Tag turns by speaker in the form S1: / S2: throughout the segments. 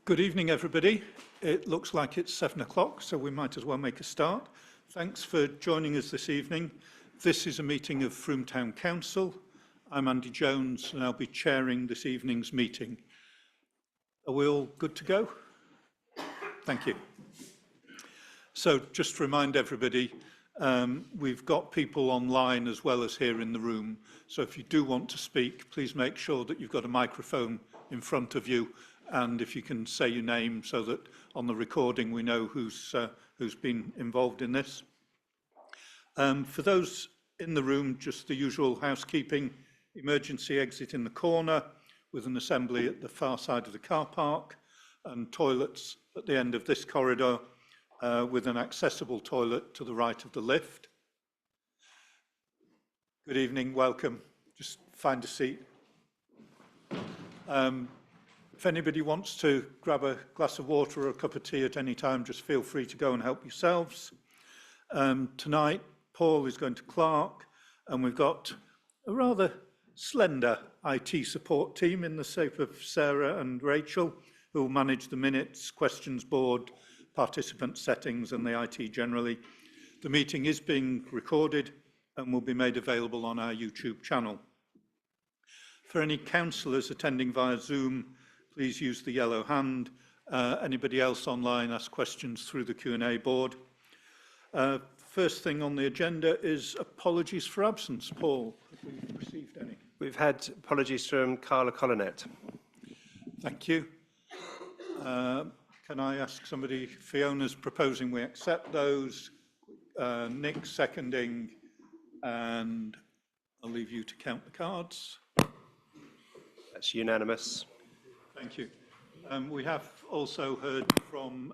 S1: Good evening, everybody. It looks like it's 7 o'clock, so we might as well make a start. Thanks for joining us this evening. This is a meeting of Frome Town Council. I'm Andy Jones, and I'll be chairing this evening's meeting. Are we all good to go? Thank you. So just to remind everybody, we've got people online as well as here in the room. So if you do want to speak, please make sure that you've got a microphone in front of you, and if you can say your name so that on the recording we know who's been involved in this. For those in the room, just the usual housekeeping: emergency exit in the corner with an assembly at the far side of the car park, and toilets at the end of this corridor with an accessible toilet to the right of the lift. Good evening, welcome. Just find a seat. If anybody wants to grab a glass of water or a cup of tea at any time, just feel free to go and help yourselves. Tonight, Paul is going to clerk, and we've got a rather slender IT support team in the shape of Sarah and Rachel, who will manage the minutes, questions board, participant settings, and the IT generally. The meeting is being recorded and will be made available on our YouTube channel. For any councillors attending via Zoom, please use the yellow hand. Anybody else online, ask questions through the Q&A board. First thing on the agenda is apologies for absence. Paul, have we received any?
S2: We've had apologies from Carla Collinet.
S1: Thank you. Can I ask somebody? Fiona's proposing we accept those. Nick seconding, and I'll leave you to count the cards.
S2: That's unanimous.
S1: Thank you. We have also heard from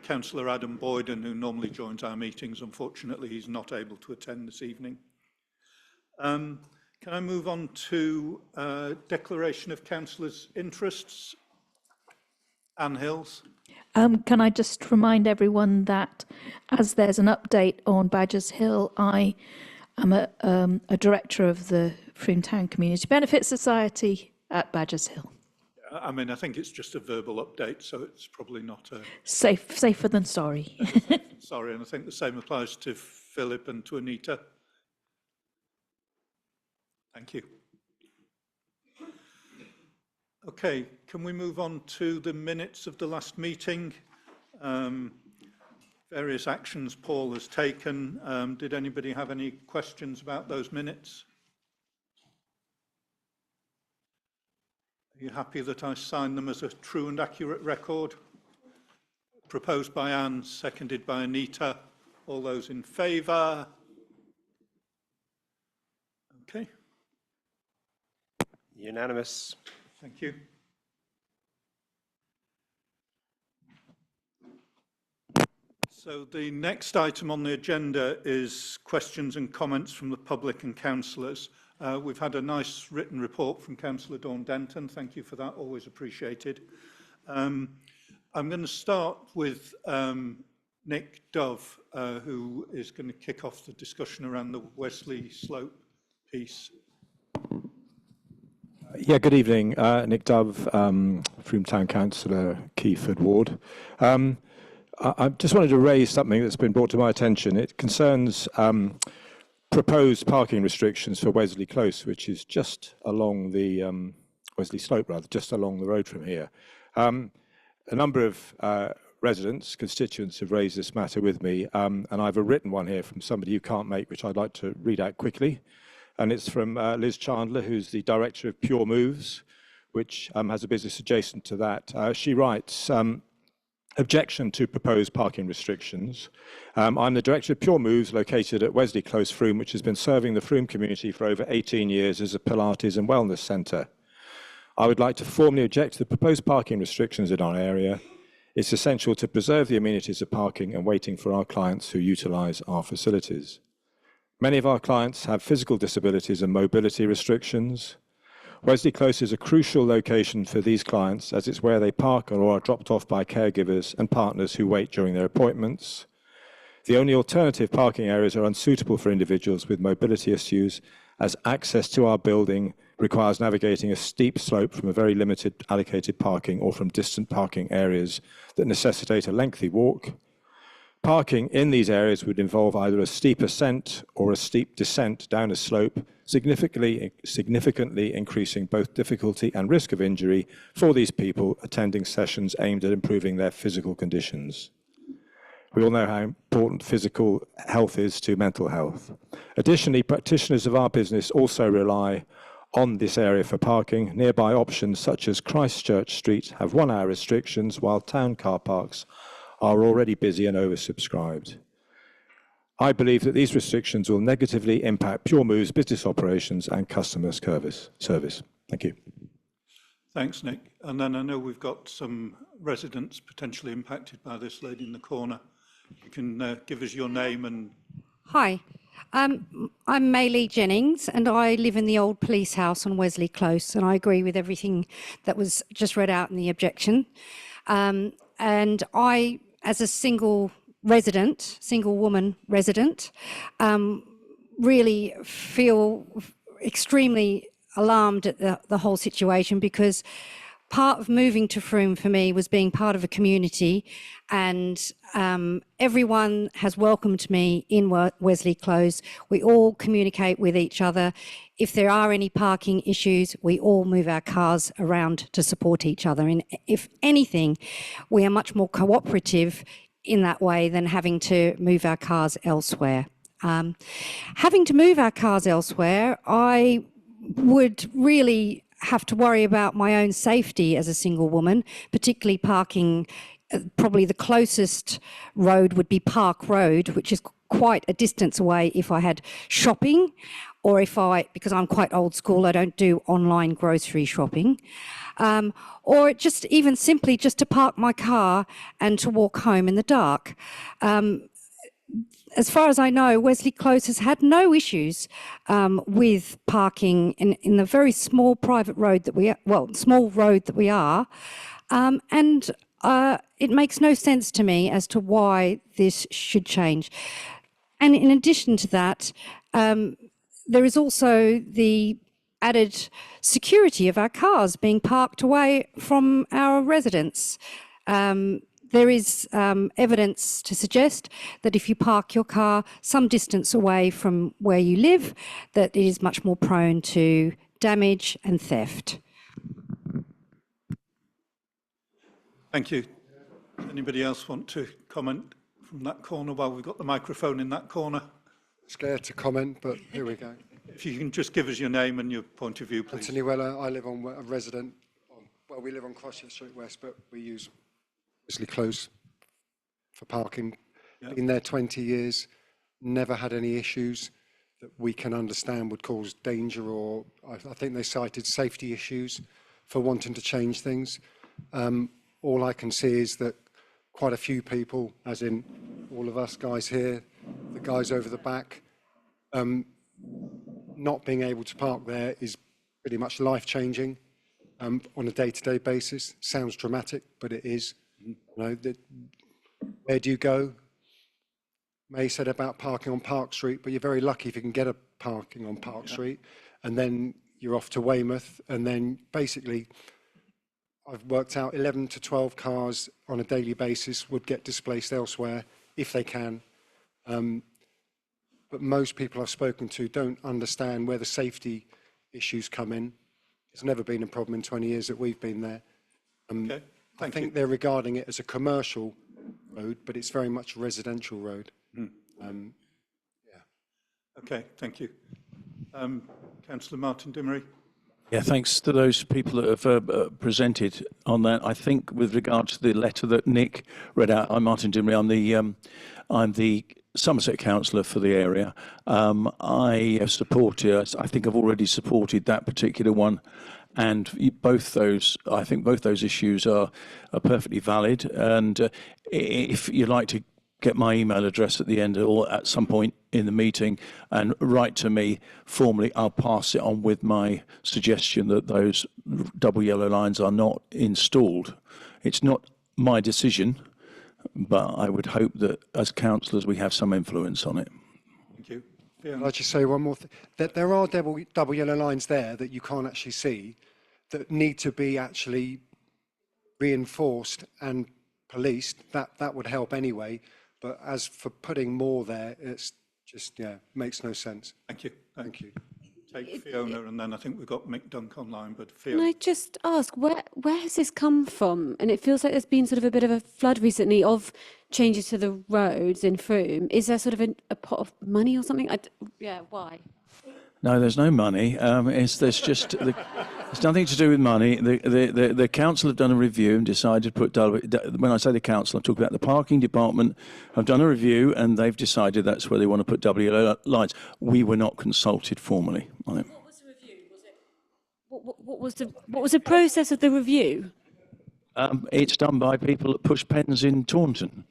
S1: Councillor Adam Boyden, who normally joins our meetings. Unfortunately, he's not able to attend this evening. Can I move on to declaration of councillors' interests? Anne Hills.
S3: Can I just remind everyone that as there's an update on Badgers Hill, I am a director of the Frome Town Community Benefit Society at Badgers Hill.
S1: I mean, I think it's just a verbal update, so it's probably not a...
S3: Safer than sorry.
S1: Sorry, and I think the same applies to Philip and to Anita. Thank you. Okay, can we move on to the minutes of the last meeting? Various actions Paul has taken. Did anybody have any questions about those minutes? Are you happy that I sign them as a true and accurate record? Proposed by Anne, seconded by Anita. All those in favour? Okay.
S2: Unanimous.
S1: Thank you. So the next item on the agenda is questions and comments from the public and councillors. We've had a nice written report from Councillor Dawn Denton. Thank you for that, always appreciated. I'm going to start with Nick Dove, who is going to kick off the discussion around the Wesley Slope piece.
S4: Yeah, good evening. Nick Dove, Frome Town Councillor, Keyford Ward. I just wanted to raise something that's been brought to my attention. It concerns proposed parking restrictions for Wesley Close, which is just along the Wesley Slope, rather, just along the road from here. A number of residents, constituents, have raised this matter with me, and I have a written one here from somebody who can't make, which I'd like to read out quickly. And it's from Liz Chandler, who's the director of Pure Moves, which has a business adjacent to that. She writes, objection to proposed parking restrictions. I'm the director of Pure Moves, located at Wesley Close, Frome, which has been serving the Frome community for over 18 years as a Pilates and wellness centre. I would like to formally object to the proposed parking restrictions in our area. It's essential to preserve the amenities of parking and waiting for our clients who utilise our facilities. Many of our clients have physical disabilities and mobility restrictions. Wesley Close is a crucial location for these clients, as it's where they park or are dropped off by caregivers and partners who wait during their appointments. The only alternative parking areas are unsuitable for individuals with mobility issues, as access to our building requires navigating a steep slope from a very limited allocated parking or from distant parking areas that necessitate a lengthy walk. Parking in these areas would involve either a steep ascent or a steep descent down a slope, significantly increasing both difficulty and risk of injury for these people attending sessions aimed at improving their physical conditions. We all know how important physical health is to mental health. Additionally, practitioners of our business also rely on this area for parking. Nearby options such as Christchurch Street have 1 hour restrictions, while town car parks are already busy and oversubscribed. I believe that these restrictions will negatively impact Pure Move's business operations and customer service. Thank you.
S1: Thanks, Nick. And then I know we've got some residents potentially impacted by this lady in the corner. You can give us your name and...
S5: Hi, I'm Maylee Jennings and I live in the old police house on Wesley Close, and I agree with everything that was just read out in the objection. And I, as a single woman resident, really feel extremely alarmed at the whole situation, because part of moving to Frome for me was being part of a community, and everyone has welcomed me in Wesley Close. We all communicate with each other. If there are any parking issues, we all move our cars around to support each other. And if anything, we are much more cooperative in that way than having to move our cars elsewhere. Having to move our cars elsewhere, I would really have to worry about my own safety as a single woman, particularly parking. Probably the closest road would be Park Road, which is quite a distance away if I had shopping, or because I'm quite old school, I don't do online grocery shopping, or just even simply just to park my car and to walk home in the dark. As far as I know, Wesley Close has had no issues with parking in the very small private road that small road that we are, and it makes no sense to me as to why this should change. And in addition to that, there is also the added security of our cars being parked away from our residents. There is evidence to suggest that if you park your car some distance away from where you live, that it is much more prone to damage and theft.
S1: Thank you. Anybody else want to comment from that corner while we've got the microphone in that corner?
S6: Scared to comment, but here we go.
S1: If you can just give us your name and your point of view, please.
S6: Anthony Weller, I live on a resident. Well, we live on Christchurch Street West, but we use Wesley Close for parking.
S1: Yep.
S6: Been there 20 years, never had any issues that we can understand would cause danger, or I think they cited safety issues for wanting to change things. All I can see is that quite a few people, as in all of us guys here, the guys over the back, not being able to park there is pretty much life-changing on a day-to-day basis. Sounds dramatic, but it is. You know, where do you go? May said about parking on Park Street, but you're very lucky if you can get a parking on Park Street, and then you're off to Weymouth, and then basically I've worked out 11 to 12 cars on a daily basis would get displaced elsewhere if they can. But most people I've spoken to don't understand where the safety issues come in. It's never been a problem in 20 years that we've been there.
S1: Okay,
S6: I think they're regarding it as a commercial road, but it's very much a residential road. Yeah.
S1: Okay, thank you. Councillor Martin Dimery.
S7: Yeah, thanks to those people that have presented on that. I think with regard to the letter that Nick read out, I'm Martin Dimery. I'm the Somerset councillor for the area. I think I've already supported that particular one, and both those issues are perfectly valid. And if you'd like to get my email address at the end or at some point in the meeting and write to me formally, I'll pass it on with my suggestion that those double yellow lines are not installed. It's not my decision, but I would hope that as councillors we have some influence on it.
S1: Thank you.
S6: Can I just say one more thing? That there are double yellow lines there that you can't actually see that need to be actually reinforced and policed. That would help anyway. But as for putting more there, it's just, yeah, makes no sense.
S1: Thank you.
S6: Thank you.
S1: Take Fiona, and then I think we've got Mick Dunk online, but
S8: Can
S1: Fiona.
S8: I just ask, where has this come from? And it feels like there's been sort of a bit of a flood recently of changes to the roads in Frome. Is there sort of a pot of money or something? Yeah, why?
S7: No, there's no money. There's nothing to do with money. The council have done a review and decided to put when I say the council, I'm talking about the parking department, have done a review and they've decided that's where they want to put double yellow lines. We were not consulted formally on it.
S8: What was the review? What was the process of the review?
S7: It's done by people that push pens in Taunton.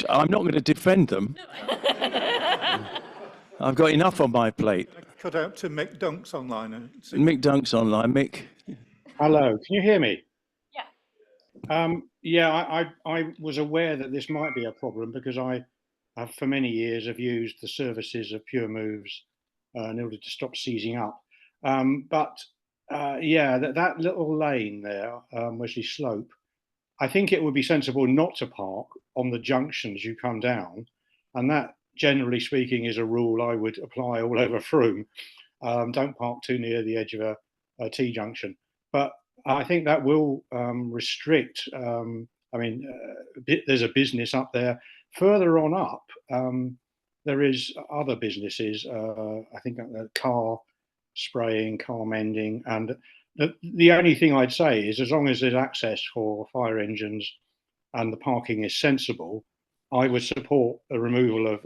S7: I'm not going to defend them. I've got enough on my plate.
S1: Cut out to Mick Dunk's online.
S7: Mick Dunk's online. Mick.
S9: Hello, can you hear me? Yeah. I was aware that this might be a problem because I have for many years have used the services of Pure Moves in order to stop seizing up. That little lane there, Wesley Slope, I think it would be sensible not to park on the junction as you come down, and that, generally speaking, is a rule I would apply all over Frome. Don't park too near the edge of a T junction. But I think that will restrict, there's a business up there. Further on up, there is other businesses, I think car spraying, car mending. And the only thing I'd say is as long as there's access for fire engines and the parking is sensible, I would support the removal of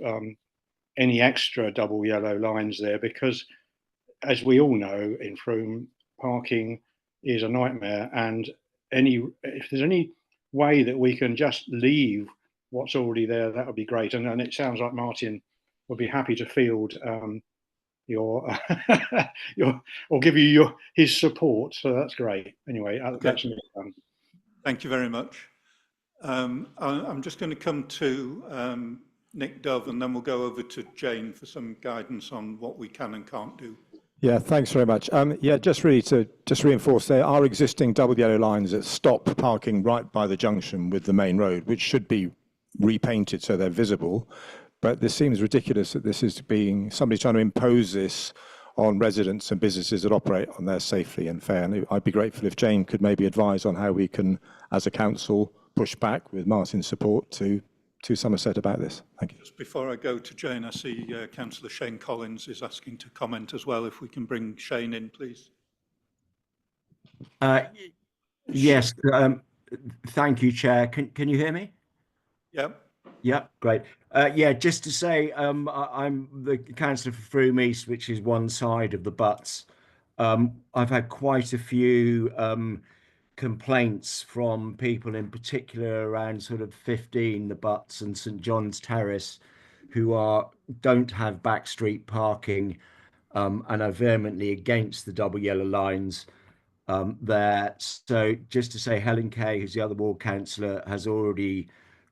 S9: any extra double yellow lines there, because as we all know in Frome, parking is a nightmare, and if there's any way that we can just leave what's already there, that would be great. And it sounds like Martin would be happy to field your or give you his support, so that's great. Anyway, that's me.
S1: Thank you very much. I'm just going to come to Nick Dove, and then we'll go over to Jane for some guidance on what we can and can't do.
S4: Yeah, thanks very much. Just really to reinforce, there are existing double yellow lines that stop parking right by the junction with the main road, which should be repainted so they're visible. But this seems ridiculous that this is being, somebody trying to impose this on residents and businesses that operate on there safely and fair. And I'd be grateful if Jane could maybe advise on how we can, as a council, push back with Martin's support to Somerset about this. Thank you.
S1: Just before I go to Jane, I see Councillor Shane Collins is asking to comment as well. If we can bring Shane in, please.
S10: Yes, thank you, Chair. Can you hear me?
S1: Yep.
S10: Yeah, great. Just to say, I'm the councillor for Frome East, which is one side of the Butts. I've had quite a few complaints from people in particular around sort of 15 the Butts and St John's Terrace, who don't have back street parking and are vehemently against the double yellow lines there. So just to say, Helen Kay, who's the other ward councillor, has already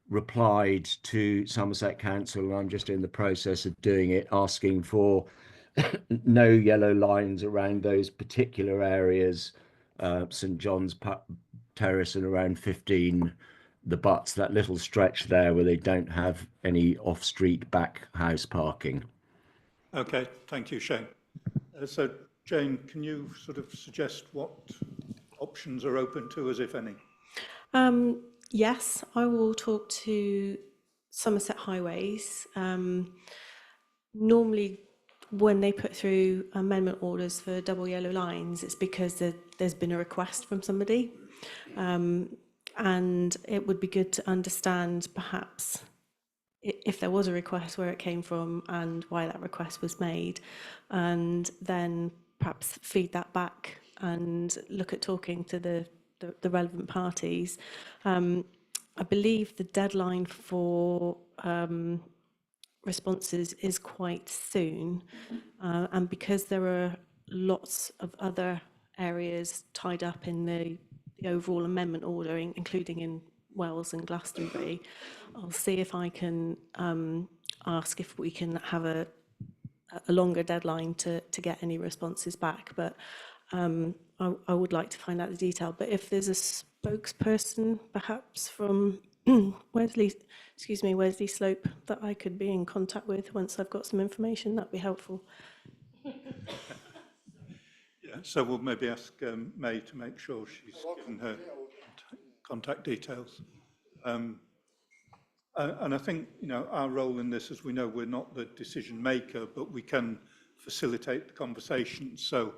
S10: replied to Somerset Council, and I'm just in the process of doing it, asking for no yellow lines around those particular areas, St John's Terrace and around 15 the Butts, that little stretch there where they don't have any off-street back house parking.
S1: Okay, thank you, Shane. So, Jane, can you sort of suggest what options are open to us, if any?
S11: Yes, I will talk to Somerset Highways. Normally, when they put through amendment orders for double yellow lines, it's because there's been a request from somebody. And it would be good to understand perhaps if there was a request, where it came from and why that request was made, and then perhaps feed that back and look at talking to the relevant parties. I believe the deadline for responses is quite soon, and because there are lots of other areas tied up in the overall amendment ordering, including in Wells and Glastonbury, I'll see if I can ask if we can have a longer deadline to get any responses back. But I would like to find out the detail. But if there's a spokesperson, perhaps from Wesley Slope, that I could be in contact with once I've got some information, that'd be helpful.
S1: Yeah, so we'll maybe ask May to make sure she's given her contact details. And I think, you know, our role in this, as we know, we're not the decision maker, but we can facilitate the conversation. So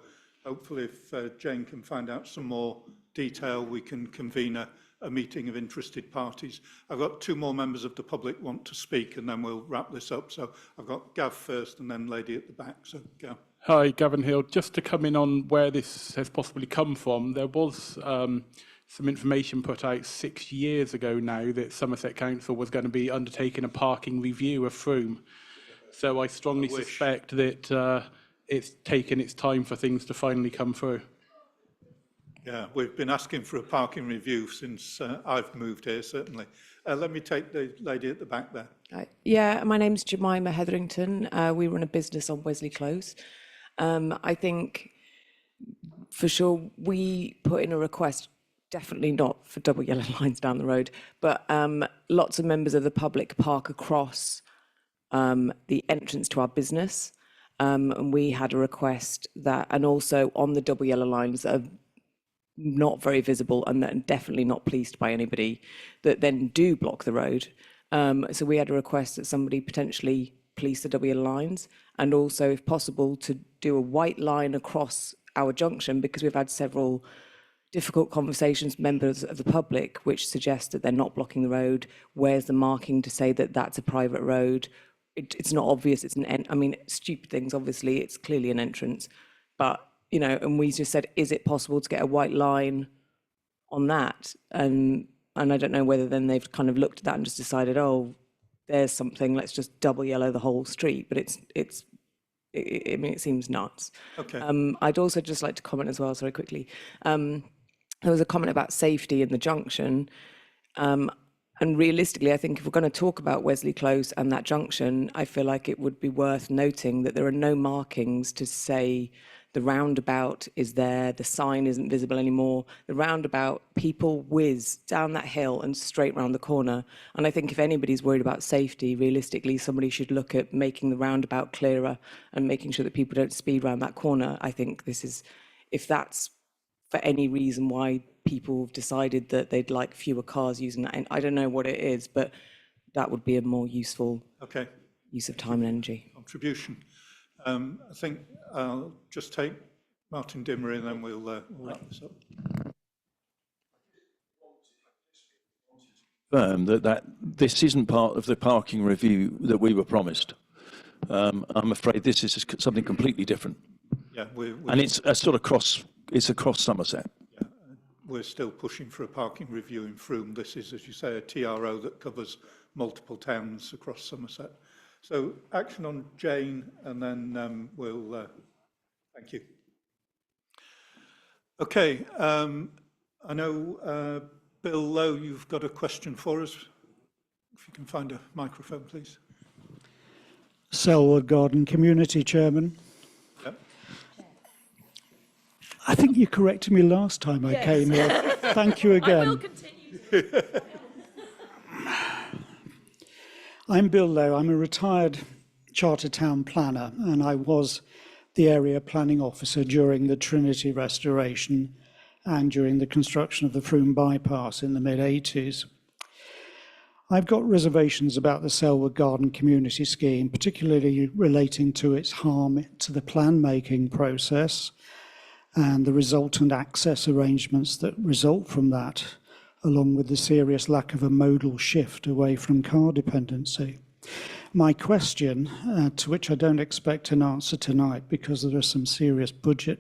S1: hopefully if Jane can find out some more detail, we can convene a meeting of interested parties. I've got two more members of the public want to speak, and then we'll wrap this up. So I've got Gav first and then lady at the back. So Gav.
S12: Hi, Gavin Hill. Just to come in on where this has possibly come from, there was some information put out 6 years ago now that Somerset Council was going to be undertaking a parking review of Frome. So I strongly suspect that it's taken its time for things to finally come through.
S1: Yeah, we've been asking for a parking review since I've moved here, certainly. Let me take the lady at the back there.
S13: Yeah, my name's Jemima Hetherington. We run a business on Wesley Close. I think for sure we put in a request, definitely not for double yellow lines down the road, but lots of members of the public park across the entrance to our business. And we had a request that, and also on the double yellow lines that are not very visible and definitely not policed by anybody, that then do block the road. So we had a request that somebody potentially police the double yellow lines, and also, if possible, to do a white line across our junction, because we've had several difficult conversations with members of the public which suggest that they're not blocking the road. Where's the marking to say that that's a private road? It's not obvious. It's I mean, stupid things, obviously. It's clearly an entrance. But, you know, and we just said, is it possible to get a white line on that? And I don't know whether then they've kind of looked at that and just decided, oh, there's something, let's just double yellow the whole street. But I mean, it seems nuts.
S1: Okay.
S13: I'd also just like to comment as well, sorry, quickly. There was a comment about safety in the junction. And realistically, I think if we're going to talk about Wesley Close and that junction, I feel like it would be worth noting that there are no markings to say the roundabout is there, the sign isn't visible anymore. The roundabout, people whiz down that hill and straight round the corner. And I think if anybody's worried about safety, realistically, somebody should look at making the roundabout clearer and making sure that people don't speed around that corner. I think this is, if that's for any reason why people have decided that they'd like fewer cars using that, and I don't know what it is, but that would be a more useful use of time and energy.
S1: Contribution. I think I'll just take Martin Dimmery and then we'll wrap this up.
S7: That this isn't part of the parking review that we were promised. I'm afraid this is something completely different.
S1: Yeah,
S7: and it's a sort of it's across Somerset.
S1: Yeah, we're still pushing for a parking review in Frome. This is, as you say, a TRO that covers multiple towns across Somerset. So action on Jane, and then we'll, thank you. Okay, I know, Bill Lowe, you've got a question for us. If you can find a microphone, please.
S14: Selwood Garden Community Chairman.
S1: Yep.
S14: I think you corrected me last time I came here. Thank you again.
S8: I will continue.
S14: I'm Bill Lowe. I'm a retired Charter Town planner, and I was the area planning officer during the Trinity restoration and during the construction of the Frome bypass in the mid-80s. I've got reservations about the Selwood Garden Community Scheme, particularly relating to its harm to the plan-making process and the resultant access arrangements that result from that, along with the serious lack of a modal shift away from car dependency. My question, to which I don't expect an answer tonight because there are some serious budget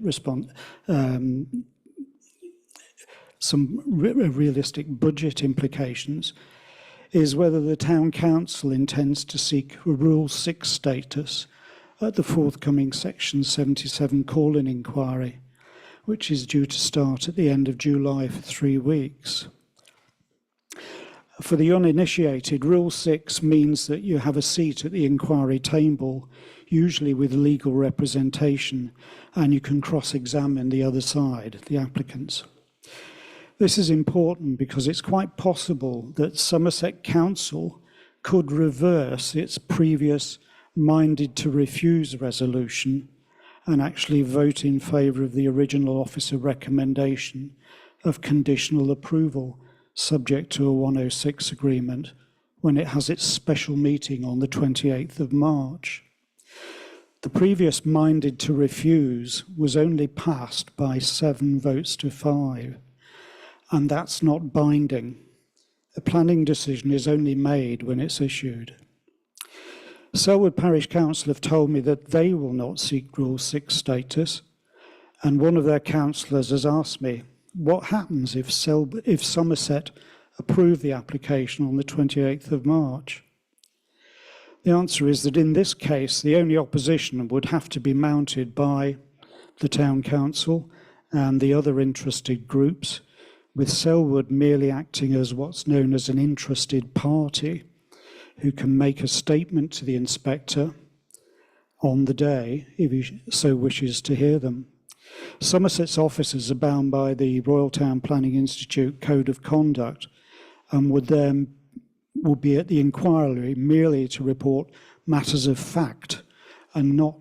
S14: realistic budget implications, is whether the Town Council intends to seek a Rule 6 status at the forthcoming Section 77 call-in inquiry, which is due to start at the end of July for 3 weeks. For the uninitiated, Rule 6 means that you have a seat at the inquiry table, usually with legal representation, and you can cross-examine the other side, the applicants. This is important because it's quite possible that Somerset Council could reverse its previous minded to refuse resolution and actually vote in favour of the original officer recommendation of conditional approval subject to a 106 agreement when it has its special meeting on the 28th of March. The previous minded to refuse was only passed by 7 votes to 5, and that's not binding. A planning decision is only made when it's issued. Selwood Parish Council have told me that they will not seek Rule 6 status, and one of their councillors has asked me, what happens if Somerset approve the application on the 28th of March? The answer is that in this case, the only opposition would have to be mounted by the Town Council and the other interested groups, with Selwood merely acting as what's known as an interested party, who can make a statement to the inspector on the day, if he so wishes to hear them. Somerset's officers are bound by the Royal Town Planning Institute Code of Conduct and would be at the inquiry merely to report matters of fact and not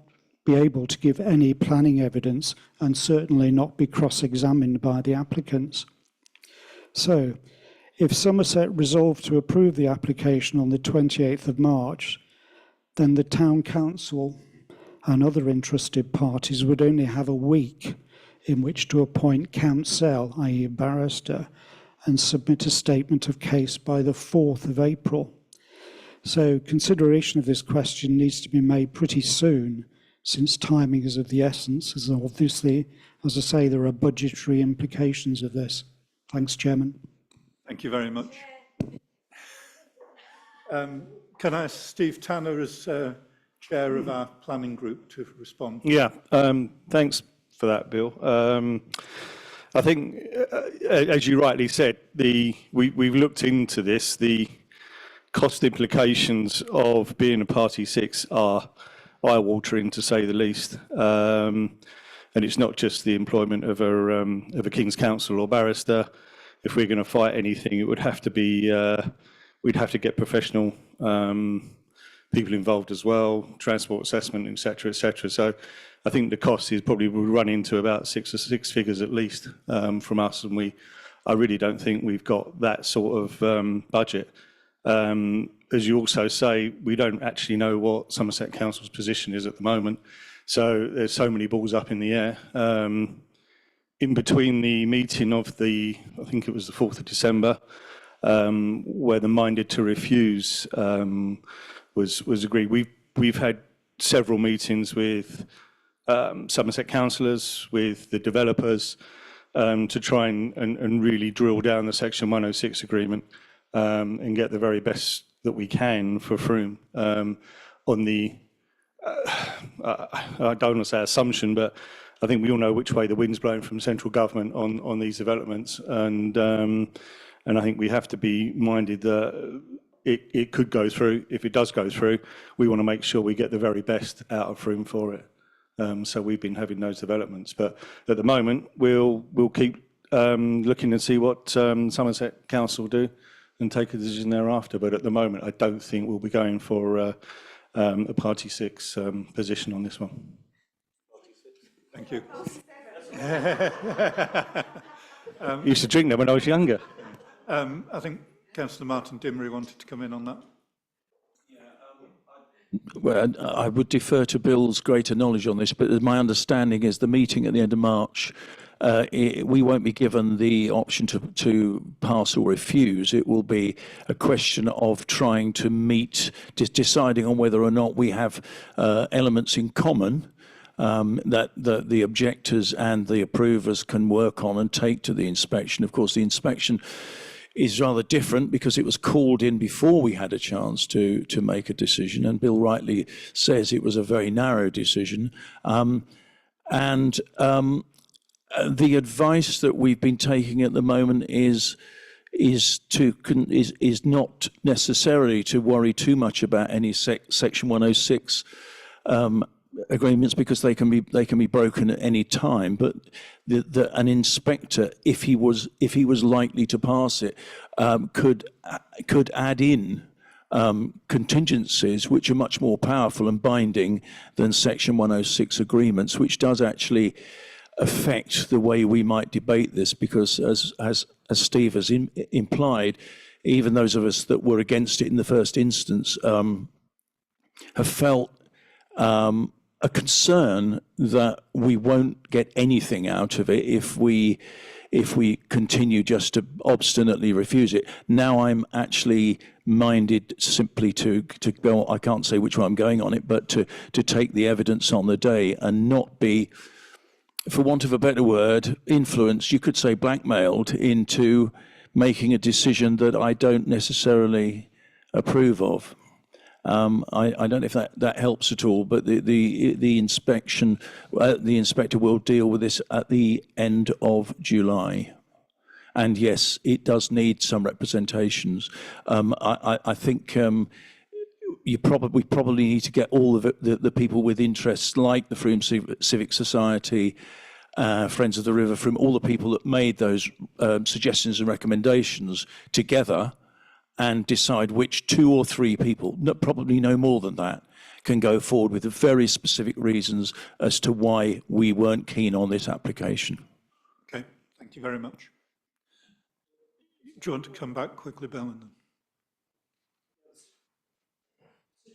S14: be able to give any planning evidence, and certainly not be cross-examined by the applicants. So, if Somerset resolved to approve the application on the 28th of March, then the Town Council and other interested parties would only have a week in which to appoint counsel, i.e. a barrister, and submit a statement of case by the 4th of April. So consideration of this question needs to be made pretty soon, since timing is of the essence, as obviously, as I say, there are budgetary implications of this. Thanks, Chairman.
S1: Thank you very much. Can I ask Steve Tanner as chair of our planning group to respond?
S7: Yeah, thanks for that, Bill. I think, as you rightly said, we've looked into this. The cost implications of being a Party 6 are eye-watering, to say the least. And it's not just the employment of a King's Counsel or barrister. If we're going to fight anything, it would have to be, we'd have to get professional people involved as well, transport assessment, et cetera, et cetera. So I think the cost is probably will run into about six figures at least from us, and I really don't think we've got that sort of budget. As you also say, we don't actually know what Somerset Council's position is at the moment, so there's so many balls up in the air. In between the meeting of I think it was the 4th of December, where the minded to refuse was agreed. We've had several meetings with Somerset councillors, with the developers, to try and really drill down the Section 106 agreement and get the very best that we can for Frome on the, I don't want to say assumption, but I think we all know which way the wind's blowing from central government on these developments, and I think we have to be minded that it could go through. If it does go through, we want to make sure we get the very best out of Frome for it. So we've been having those developments, but at the moment we'll keep looking and see what Somerset Council do and take a decision thereafter. But at the moment, I don't think we'll be going for a Party 6 position on this one.
S1: Thank you.
S7: Used to drink them when I was younger.
S1: I think Councillor Martin Dimmery wanted to come in on that.
S7: Well, I would defer to Bill's greater knowledge on this, but my understanding is the meeting at the end of March, we won't be given the option to pass or refuse. It will be a question of trying to meet, deciding on whether or not we have elements in common that the objectors and the approvers can work on and take to the inspection. Of course, the inspection is rather different because it was called in before we had a chance to make a decision, and Bill rightly says it was a very narrow decision. The advice that we've been taking at the moment is is not necessarily to worry too much about any Section 106 agreements, because they can be broken at any time. But an inspector, if he was likely to pass it, could add in contingencies which are much more powerful and binding than Section 106 agreements, which does actually affect the way we might debate this, because as Steve has implied, even those of us that were against it in the first instance have felt a concern that we won't get anything out of it if we continue just to obstinately refuse it. Now I'm actually minded simply to go, I can't say which way I'm going on it, but to take the evidence on the day and not be, for want of a better word, influenced, you could say blackmailed, into making a decision that I don't necessarily approve of. I don't know if that helps at all, but the inspector will deal with this at the end of July. And yes, it does need some representations. I think we probably need to get all of the people with interests, like the Frome Civic Society, Friends of the River Frome, all the people that made those suggestions and recommendations together, and decide which 2 or 3 people, probably no more than that, can go forward with the very specific reasons as to why we weren't keen on this application.
S1: Okay, thank you very much. Do you want to come back quickly, Belinda?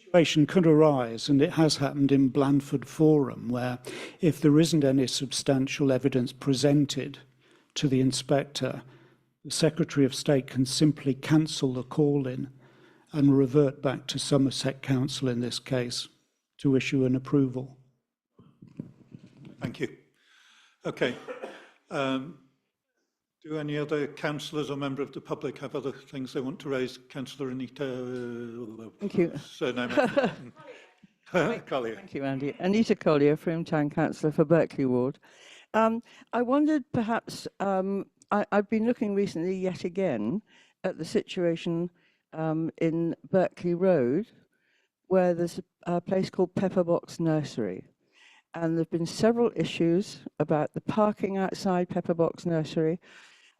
S14: Situation could arise, and it has happened in Blandford Forum, where if there isn't any substantial evidence presented to the inspector, the Secretary of State can simply cancel the call-in and revert back to Somerset Council in this case to issue an approval.
S1: Thank you. Okay. Do any other councillors or member of the public have other things they want to raise? Councillor Anita.
S15: Thank you.
S1: Surname. Collier.
S15: Thank you, Andy. Anita Collier, Frome Town Councillor for Berkeley Ward. I wondered perhaps, I've been looking recently yet again at the situation in Berkeley Road, where there's a place called Pepperbox Nursery. And there have been several issues about the parking outside Pepperbox Nursery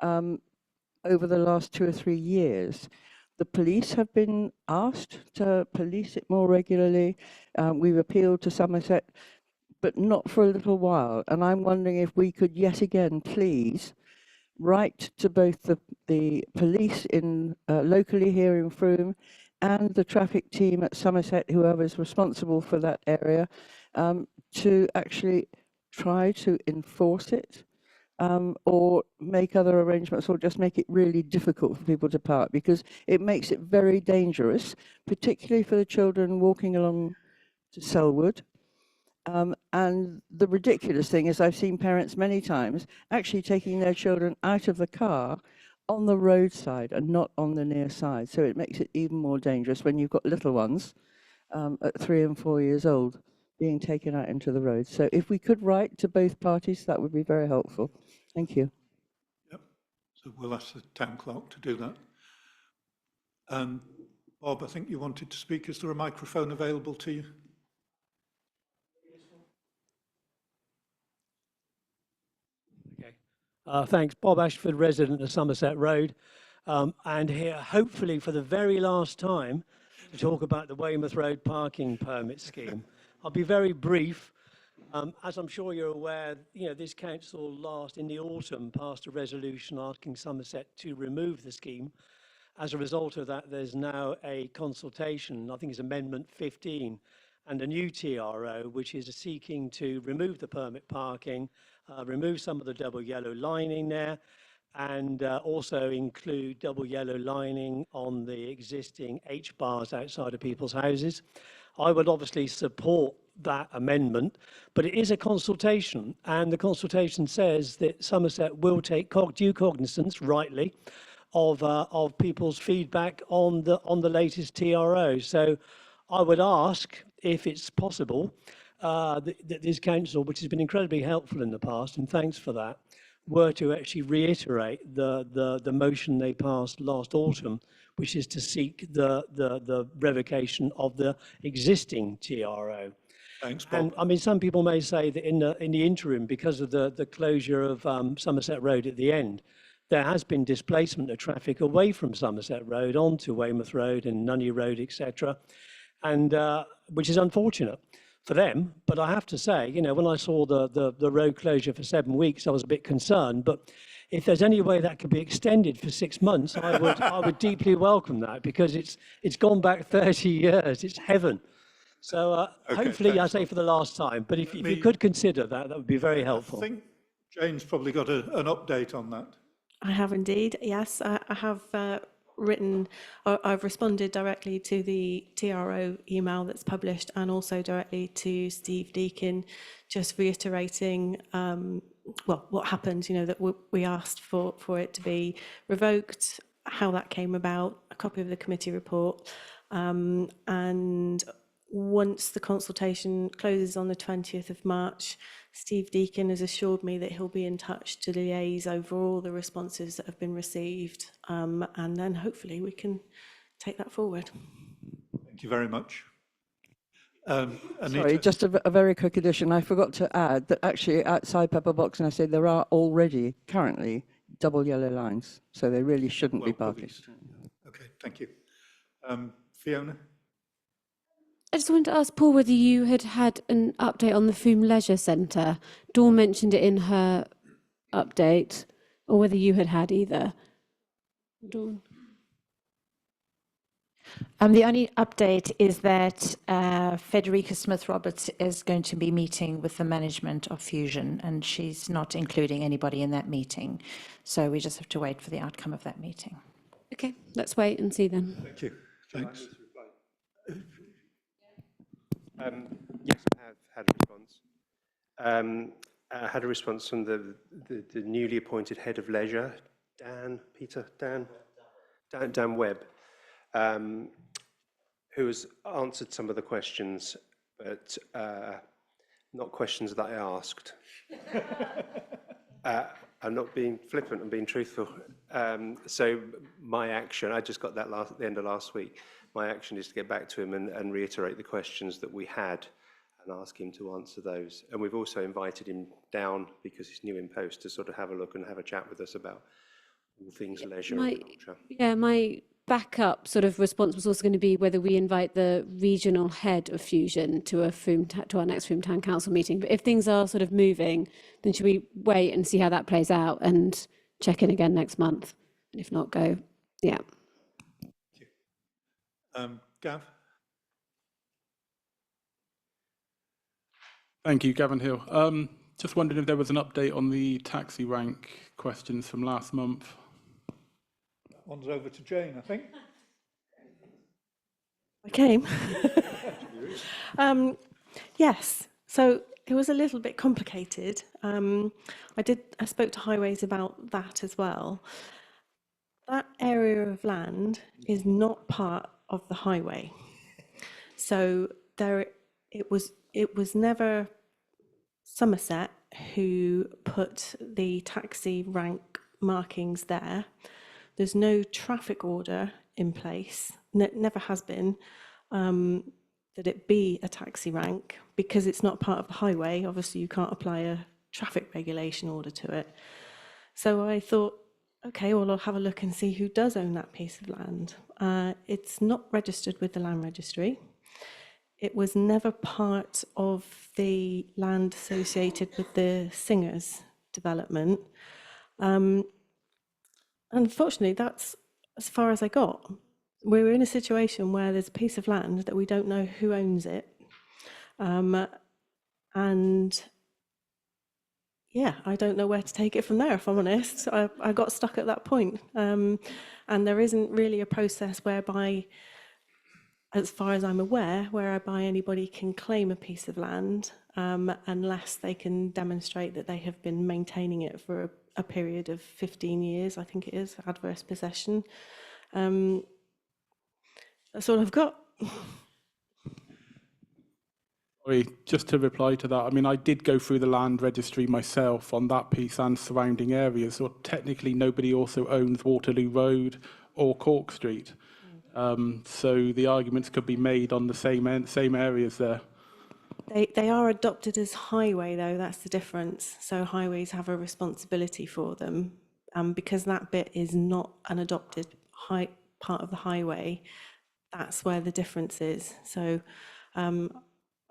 S15: over the last 2 or 3 years. The police have been asked to police it more regularly. We've appealed to Somerset, but not for a little while. And I'm wondering if we could yet again, please, write to both the police in locally here in Frome and the traffic team at Somerset, whoever is responsible for that area, to actually try to enforce it, or make other arrangements, or just make it really difficult for people to park, because it makes it very dangerous, particularly for the children walking along to Selwood. And the ridiculous thing is, I've seen parents many times actually taking their children out of the car on the roadside and not on the near side. So it makes it even more dangerous when you've got little ones at 3 and 4 years old being taken out into the road. So if we could write to both parties, that would be very helpful. Thank you.
S1: Yep. So we'll ask the town clerk to do that. Bob, I think you wanted to speak. Is there a microphone available to you?
S16: Thanks. Bob Ashford, resident of Somerset Road, and here hopefully for the very last time to talk about the Weymouth Road parking permit scheme. I'll be very brief. As I'm sure you're aware, this council in the autumn passed a resolution asking Somerset to remove the scheme. As a result of that, there's now a consultation, I think it's Amendment 15, and a new TRO, which is seeking to remove the permit parking, remove some of the double yellow lining there, and also include double yellow lining on the existing H bars outside of people's houses. I would obviously support that amendment, but it is a consultation, and the consultation says that Somerset will take due cognizance, rightly, of people's feedback on the latest TRO. So I would ask, if it's possible, that this council, which has been incredibly helpful in the past, and thanks for that, were to actually reiterate the motion they passed last autumn, which is to seek the revocation of the existing TRO.
S1: Thanks, Bob.
S16: And I mean, some people may say that in the interim, because of the closure of Somerset Road at the end, there has been displacement of traffic away from Somerset Road onto Weymouth Road and Nunney Road, etc., and which is unfortunate for them. But I have to say, you know, when I saw the road closure for 7 weeks, I was a bit concerned. But if there's any way that could be extended for 6 months, I would deeply welcome that, because it's gone back 30 years. It's heaven. So hopefully,
S1: thanks,
S16: I say for the last time, but if you could consider that, that would be very helpful.
S1: I think Jane's probably got an update on that.
S11: I have indeed, yes. I have I've responded directly to the TRO email that's published, and also directly to Steve Deakin, just reiterating well, what happened, you know, that we asked for it to be revoked, how that came about, a copy of the committee report, and once the consultation closes on the 20th of March, Steve Deakin has assured me that he'll be in touch to liaise over all the responses that have been received, and then hopefully we can take that forward.
S1: Thank you very much.
S15: Sorry, just a very quick addition. I forgot to add that actually outside Pepper Box, and I say there are already currently double yellow lines, so they really shouldn't be parking.
S1: Okay, thank you. Fiona?
S8: I just wanted to ask Paul whether you had had an update on the Frome Leisure Centre. Dawn mentioned it in her update, or whether you had either. Dawn?
S17: The only update is that Federica Smith-Roberts is going to be meeting with the management of Fusion, and she's not including anybody in that meeting. So we just have to wait for the outcome of that meeting.
S8: Okay, let's wait and see then.
S1: Thank you. Thanks.
S2: Yes, I have had a response. I had a response from the newly appointed head of leisure, Dan Webb, who has answered some of the questions, but not questions that I asked. I'm not being flippant, I'm being truthful. So my action, I just got that at the end of last week. My action is to get back to him and reiterate the questions that we had and ask him to answer those. And we've also invited him down, because he's new in post, to sort of have a look and have a chat with us about all things leisure and culture.
S8: Yeah, my backup sort of response was also going to be whether we invite the regional head of Fusion to our next Frome Town Council meeting. But if things are sort of moving, then should we wait and see how that plays out and check in again next month? And if not, go, yeah.
S1: Gav?
S12: Thank you, Gavin Hill. Just wondering if there was an update on the taxi rank questions from last month.
S1: That one's over to Jane, I think.
S11: I came. Yes, so it was a little bit complicated. I spoke to Highways about that as well. That area of land is not part of the highway. So it was never Somerset who put the taxi rank markings there. There's no traffic order in place, never has been, that it be a taxi rank, because it's not part of the highway. Obviously, you can't apply a traffic regulation order to it. So I thought, okay, well, I'll have a look and see who does own that piece of land. It's not registered with the land registry. It was never part of the land associated with the Singers development. Unfortunately, that's as far as I got. We're in a situation where there's a piece of land that we don't know who owns it. And yeah, I don't know where to take it from there, if I'm honest. I got stuck at that point. And there isn't really a process whereby, as far as I'm aware, whereby anybody can claim a piece of land unless they can demonstrate that they have been maintaining it for a period of 15 years, I think it is, adverse possession. That's all I've got.
S12: Sorry, just to reply to that, I mean, I did go through the land registry myself on that piece and surrounding areas, so technically nobody also owns Waterloo Road or Cork Street. So the arguments could be made on the same areas there.
S11: They are adopted as highway, though. That's the difference. So highways have a responsibility for them, because that bit is not an adopted part of the highway. That's where the difference is. So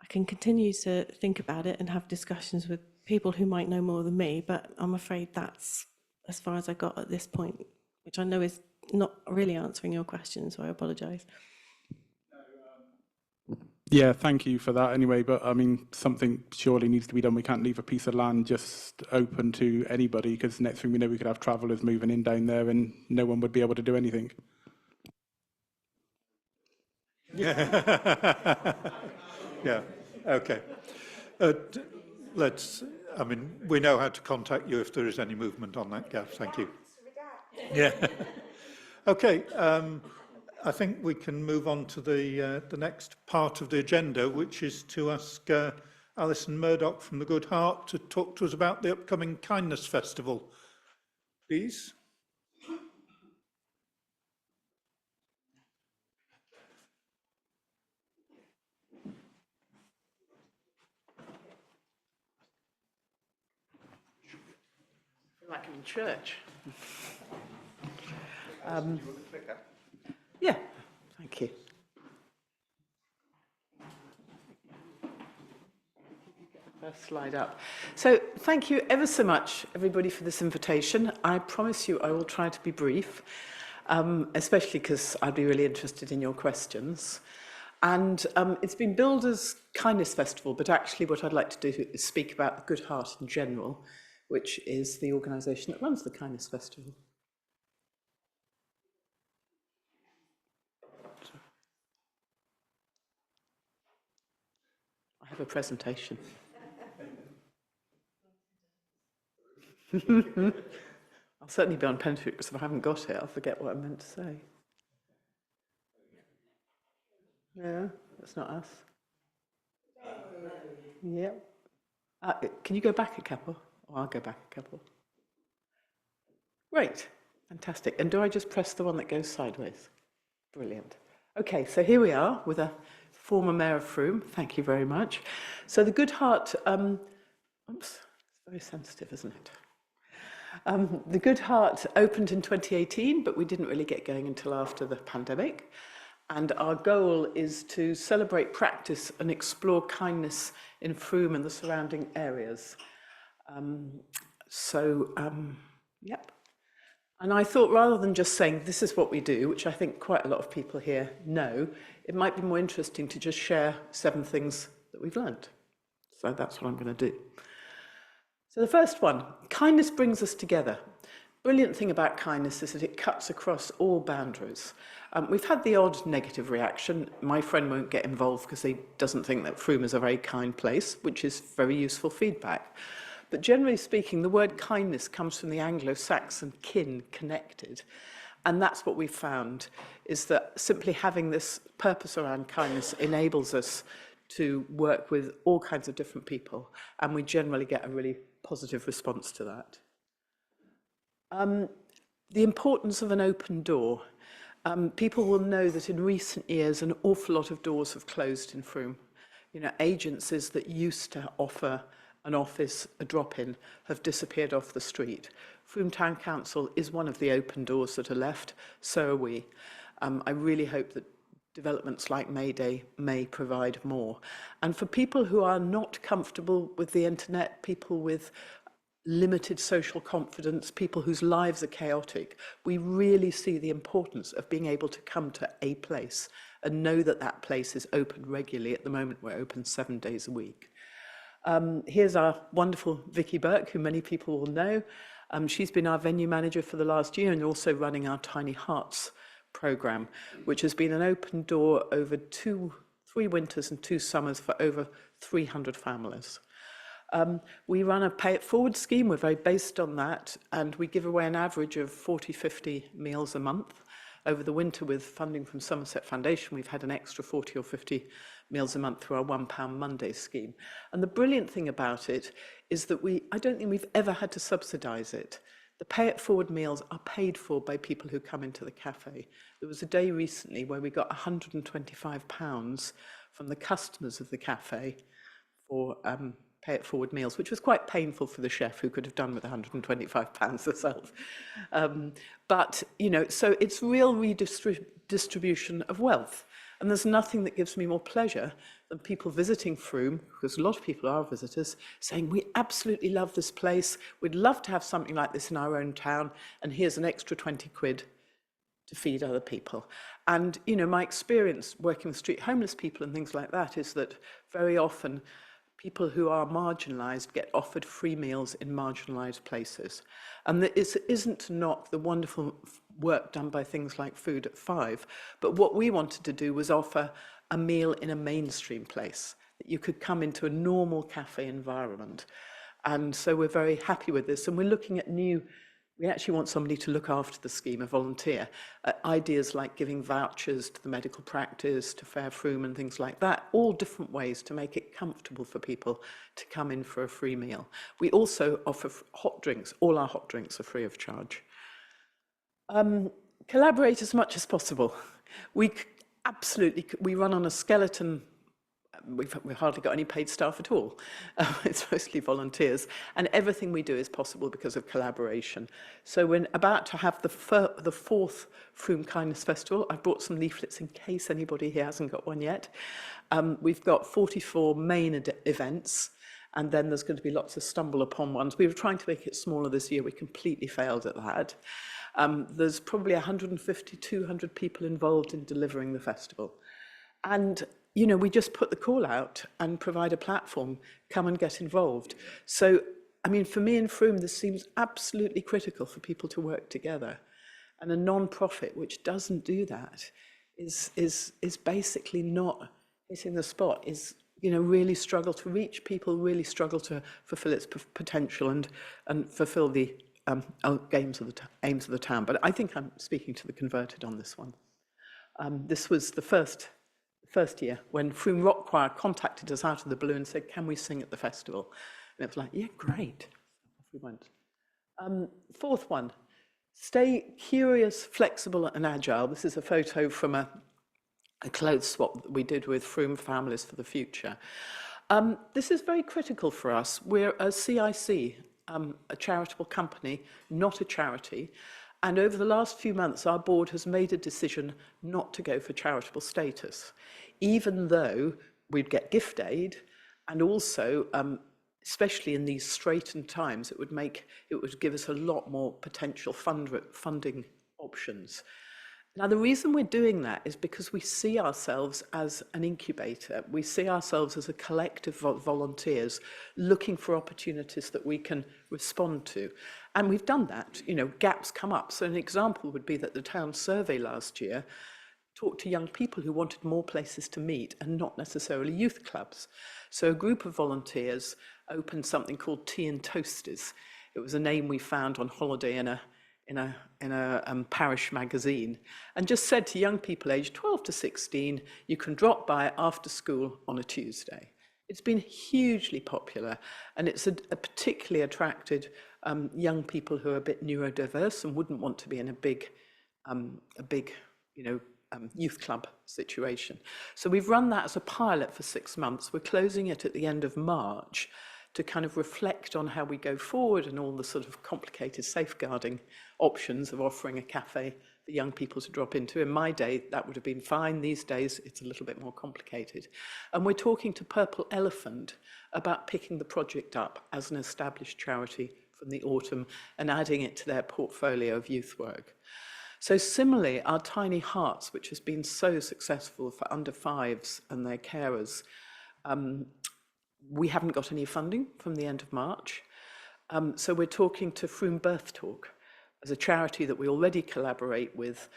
S11: I can continue to think about it and have discussions with people who might know more than me, but I'm afraid that's as far as I got at this point, which I know is not really answering your question, so I apologise.
S12: Yeah, thank you for that anyway, but I mean, something surely needs to be done. We can't leave a piece of land just open to anybody, because next thing we know, we could have travellers moving in down there and no one would be able to do anything.
S1: Yeah. Yeah, okay. I mean, we know how to contact you if there is any movement on that, Gav. Thank you. Yeah. Okay, I think we can move on to the next part of the agenda, which is to ask Alison Murdoch from the Good Heart to talk to us about the upcoming Kindness Festival. Please.
S18: Like I'm in church. Yeah, thank you. First slide up. So thank you ever so much, everybody, for this invitation. I promise you I will try to be brief, especially because I'd be really interested in your questions. And it's been billed as Kindness Festival, but actually what I'd like to do is speak about the Good Heart in general, which is the organisation that runs the Kindness Festival. I have a presentation. I'll certainly be on pen because if I haven't got it, I'll forget what I meant to say. Yeah, that's not us. Yeah. Can you go back a couple? Or I'll go back a couple. Great, fantastic. And do I just press the one that goes sideways? Brilliant. Okay, so here we are with a former Mayor of Frome. Thank you very much. So the Good Heart, oops, it's very sensitive, isn't it? The Good Heart opened in 2018, but we didn't really get going until after the pandemic. And our goal is to celebrate practice and explore kindness in Frome and the surrounding areas. Yep. And I thought rather than just saying this is what we do, which I think quite a lot of people here know, it might be more interesting to just share 7 things that we've learned. So that's what I'm going to do. So the first one, kindness brings us together. Brilliant thing about kindness is that it cuts across all boundaries. We've had the odd negative reaction. My friend won't get involved because he doesn't think that Frome is a very kind place, which is very useful feedback. But generally speaking, the word kindness comes from the Anglo-Saxon kin, connected. And that's what we've found, is that simply having this purpose around kindness enables us to work with all kinds of different people. And we generally get a really positive response to that. The importance of an open door. People will know that in recent years, an awful lot of doors have closed in Frome. You know, agencies that used to offer an office, a drop-in, have disappeared off the street. Frome Town Council is one of the open doors that are left, so are we. I really hope that developments like Mayday may provide more. And for people who are not comfortable with the internet, people with limited social confidence, people whose lives are chaotic, we really see the importance of being able to come to a place and know that that place is open regularly. At the moment, we're open 7 days a week. Here's our wonderful Vicky Burke, who many people will know. She's been our venue manager for the last year and also running our Tiny Hearts programme, which has been an open door over 3 winters and 2 summers for over 300 families. We run a pay it forward scheme. We're very based on that, and we give away an average of 40-50 meals a month. Over the winter, with funding from Somerset Foundation, we've had an extra 40 or 50 meals a month through our £1 Monday scheme. And the brilliant thing about it is that I don't think we've ever had to subsidise it. The pay it forward meals are paid for by people who come into the cafe. There was a day recently where we got £125 from the customers of the cafe for pay it forward meals, which was quite painful for the chef, who could have done with £125 herself. But, you know, so it's real redistribution of wealth. And there's nothing that gives me more pleasure than people visiting Frome, because a lot of people are visitors, saying, we absolutely love this place. We'd love to have something like this in our own town. And here's an extra 20 quid to feed other people. And, you know, my experience working with street homeless people and things like that is that very often people who are marginalised get offered free meals in marginalised places. And this isn't to knock the wonderful work done by things like Food at 5, but what we wanted to do was offer a meal in a mainstream place, that you could come into a normal cafe environment. And so we're very happy with this. And we're looking at we actually want somebody to look after the scheme, a volunteer. Ideas like giving vouchers to the medical practice, to Fair Frome and things like that, all different ways to make it comfortable for people to come in for a free meal. We also offer hot drinks. All our hot drinks are free of charge. Collaborate as much as possible. We run on a skeleton. We've hardly got any paid staff at all. It's mostly volunteers, and everything we do is possible because of collaboration. So we're about to have the fourth Frome Kindness Festival. I've brought some leaflets in case anybody here hasn't got one yet. We've got 44 main events, and then there's going to be lots of stumble upon ones. We were trying to make it smaller this year. We completely failed at that. There's probably 150, 200 people involved in delivering the festival. And you know, we just put the call out and provide a platform, come and get involved. So, I mean, for me in Frome, this seems absolutely critical for people to work together. And a non-profit which doesn't do that is basically not hitting the spot, is, you know, really struggle to reach people, really struggle to fulfill its potential and fulfill the aims of the town. But I think I'm speaking to the converted on this one. This was the first year when Frome Rock Choir contacted us out of the blue and said, can we sing at the festival? And it was like, yeah, great. Off we went. Fourth one, stay curious, flexible and agile. This is a photo from a clothes swap that we did with Frome Families for the Future. This is very critical for us. We're a CIC, a charitable company, not a charity. And over the last few months, our board has made a decision not to go for charitable status, even though we'd get gift aid, and also, especially in these straitened times, it would give us a lot more potential funding options. Now, the reason we're doing that is because we see ourselves as an incubator. We see ourselves as a collective of volunteers looking for opportunities that we can respond to. And we've done that. You know, gaps come up. So an example would be that the town survey last year talked to young people who wanted more places to meet and not necessarily youth clubs. So a group of volunteers opened something called Tea and Toasties. It was a name we found on holiday in a parish magazine, and just said to young people aged 12 to 16, you can drop by after school on a Tuesday. It's been hugely popular, and it's particularly attracted young people who are a bit neurodiverse and wouldn't want to be in a big youth club situation. So we've run that as a pilot for 6 months. We're closing it at the end of March to kind of reflect on how we go forward and all the sort of complicated safeguarding options of offering a cafe for young people to drop into. In my day, that would have been fine. These days, it's a little bit more complicated. And we're talking to Purple Elephant about picking the project up as an established charity from the autumn and adding it to their portfolio of youth work. So similarly, our Tiny Hearts, which has been so successful for under fives and their carers, we haven't got any funding from the end of March. So we're talking to Frome Birth Talk as a charity that we already collaborate with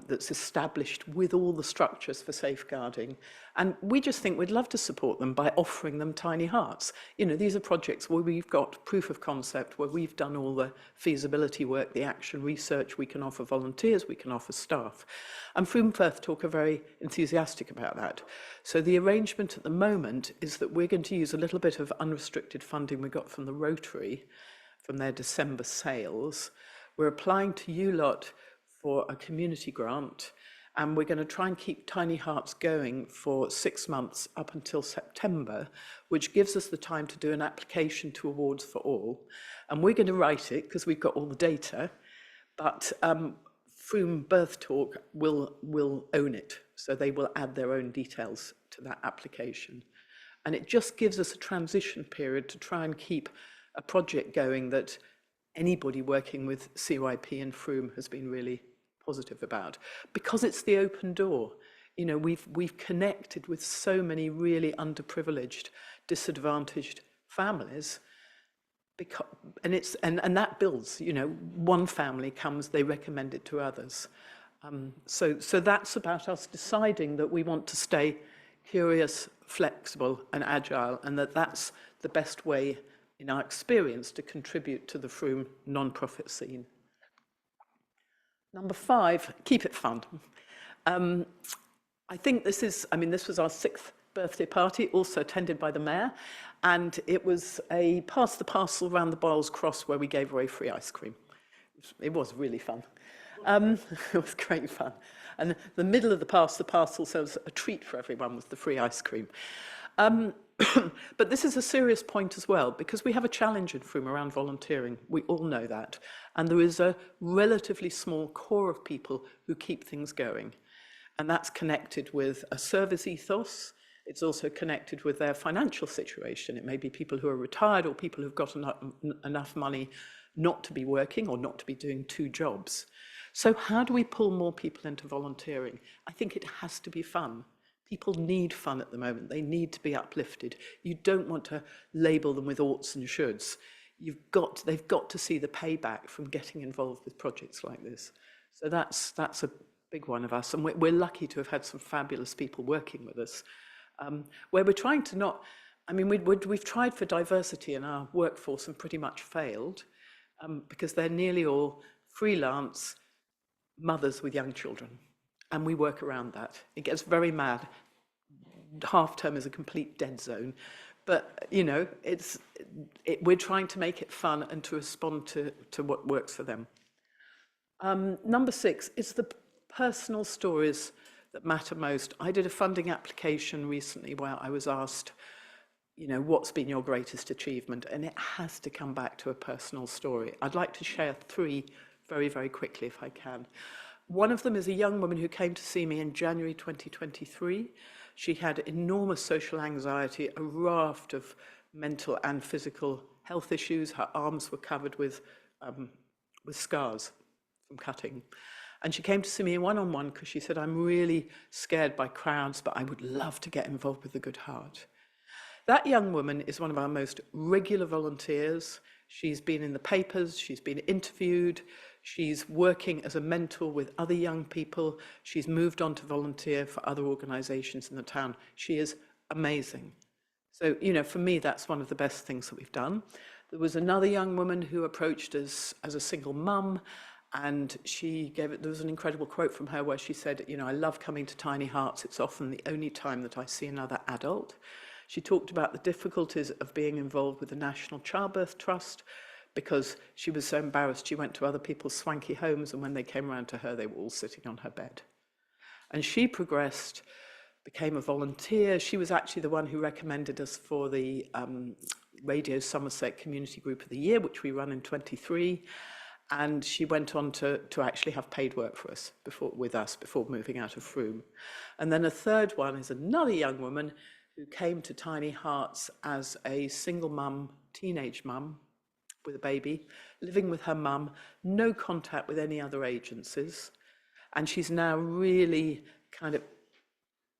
S18: that's established with all the structures for safeguarding. And we just think we'd love to support them by offering them tiny hearts. You know, these are projects where we've got proof of concept, where we've done all the feasibility work, the action research, we can offer volunteers, we can offer staff. And Frome Firth Talk are very enthusiastic about that. So the arrangement at the moment is that we're going to use a little bit of unrestricted funding we got from the Rotary, from their December sales. We're applying to you lot for a community grant, and we're going to try and keep Tiny Hearts going for 6 months up until September, which gives us the time to do an application to awards for all. And we're going to write it because we've got all the data, but Frome Birth Talk will own it, so they will add their own details to that application. And it just gives us a transition period to try and keep a project going that anybody working with CYP and Frome has been really positive about, because it's the open door. You know, we've connected with so many really underprivileged, disadvantaged families, because, and that builds. You know, one family comes, they recommend it to others. So that's about us deciding that we want to stay curious, flexible, and agile, and that's the best way, in our experience, to contribute to the Frome non-profit scene. Number 5, keep it fun. I think this was our 6th birthday party, also attended by the mayor, and it was a pass the parcel around the Boyles Cross where we gave away free ice cream. It was really fun. It was great fun. And the middle of the pass the parcel, so it was a treat for everyone with the free ice cream. But this is a serious point as well, because we have a challenge in Frome around volunteering. We all know that. And there is a relatively small core of people who keep things going. And that's connected with a service ethos. It's also connected with their financial situation. It may be people who are retired or people who've got enough money not to be working or not to be doing 2 jobs. So how do we pull more people into volunteering? I think it has to be fun. People need fun at the moment. They need to be uplifted. You don't want to label them with oughts and shoulds. They've got to see the payback from getting involved with projects like this. So that's a big one of us. And we're lucky to have had some fabulous people working with us, where we're trying to not, I mean, we've tried for diversity in our workforce and pretty much failed, because they're nearly all freelance mothers with young children. And we work around that. It gets very mad. Half term is a complete dead zone. But, you know, we're trying to make it fun and to respond to what works for them. Number 6 is the personal stories that matter most. I did a funding application recently where I was asked, you know, what's been your greatest achievement? And it has to come back to a personal story. I'd like to share 3 very, very quickly if I can. One of them is a young woman who came to see me in January 2023. She had enormous social anxiety, a raft of mental and physical health issues. Her arms were covered with scars from cutting. And she came to see me one-on-one because she said, I'm really scared by crowds, but I would love to get involved with the Good Heart. That young woman is one of our most regular volunteers. She's been in the papers, she's been interviewed, she's working as a mentor with other young people. She's moved on to volunteer for other organisations in the town. She is amazing. So, you know, for me, that's one of the best things that we've done. There was another young woman who approached us as a single mum, and there was an incredible quote from her where she said, you know, I love coming to Tiny Hearts. It's often the only time that I see another adult. She talked about the difficulties of being involved with the National Childbirth Trust, because she was so embarrassed. She went to other people's swanky homes, and when they came around to her, they were all sitting on her bed. And she progressed, became a volunteer. She was actually the one who recommended us for the Radio Somerset Community Group of the Year, which we run in 23. And she went on to actually have paid work for us with us before moving out of Frome. And then a third one is another young woman who came to Tiny Hearts as a single mum, teenage mum, with a baby, living with her mum, no contact with any other agencies. And she's now really kind of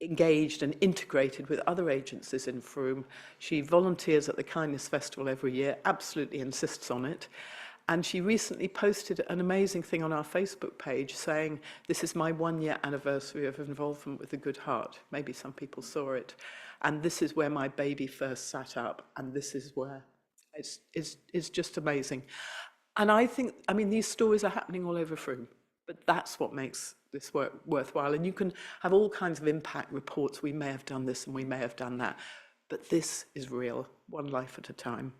S18: engaged and integrated with other agencies in Frome. She volunteers at the Kindness Festival every year, absolutely insists on it. And she recently posted an amazing thing on our Facebook page saying, this is my 1-year anniversary of involvement with the Good Heart. Maybe some people saw it. And this is where my baby first sat up. And this is where it's just amazing. And I think, I mean, these stories are happening all over Frome, but that's what makes this work worthwhile. And you can have all kinds of impact reports. We may have done this and we may have done that, but this is real, one life at a time.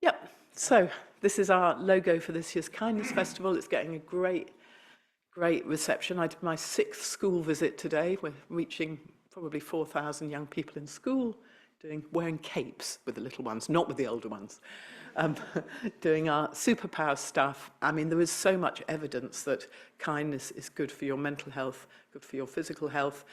S18: Yep, so this is our logo for this year's Kindness Festival. It's getting a great reception. I did my 6th school visit today. We're reaching probably 4,000 young people in school, wearing capes with the little ones, not with the older ones, doing our superpower stuff. I mean, there is so much evidence that kindness is good for your mental health, good for your physical health.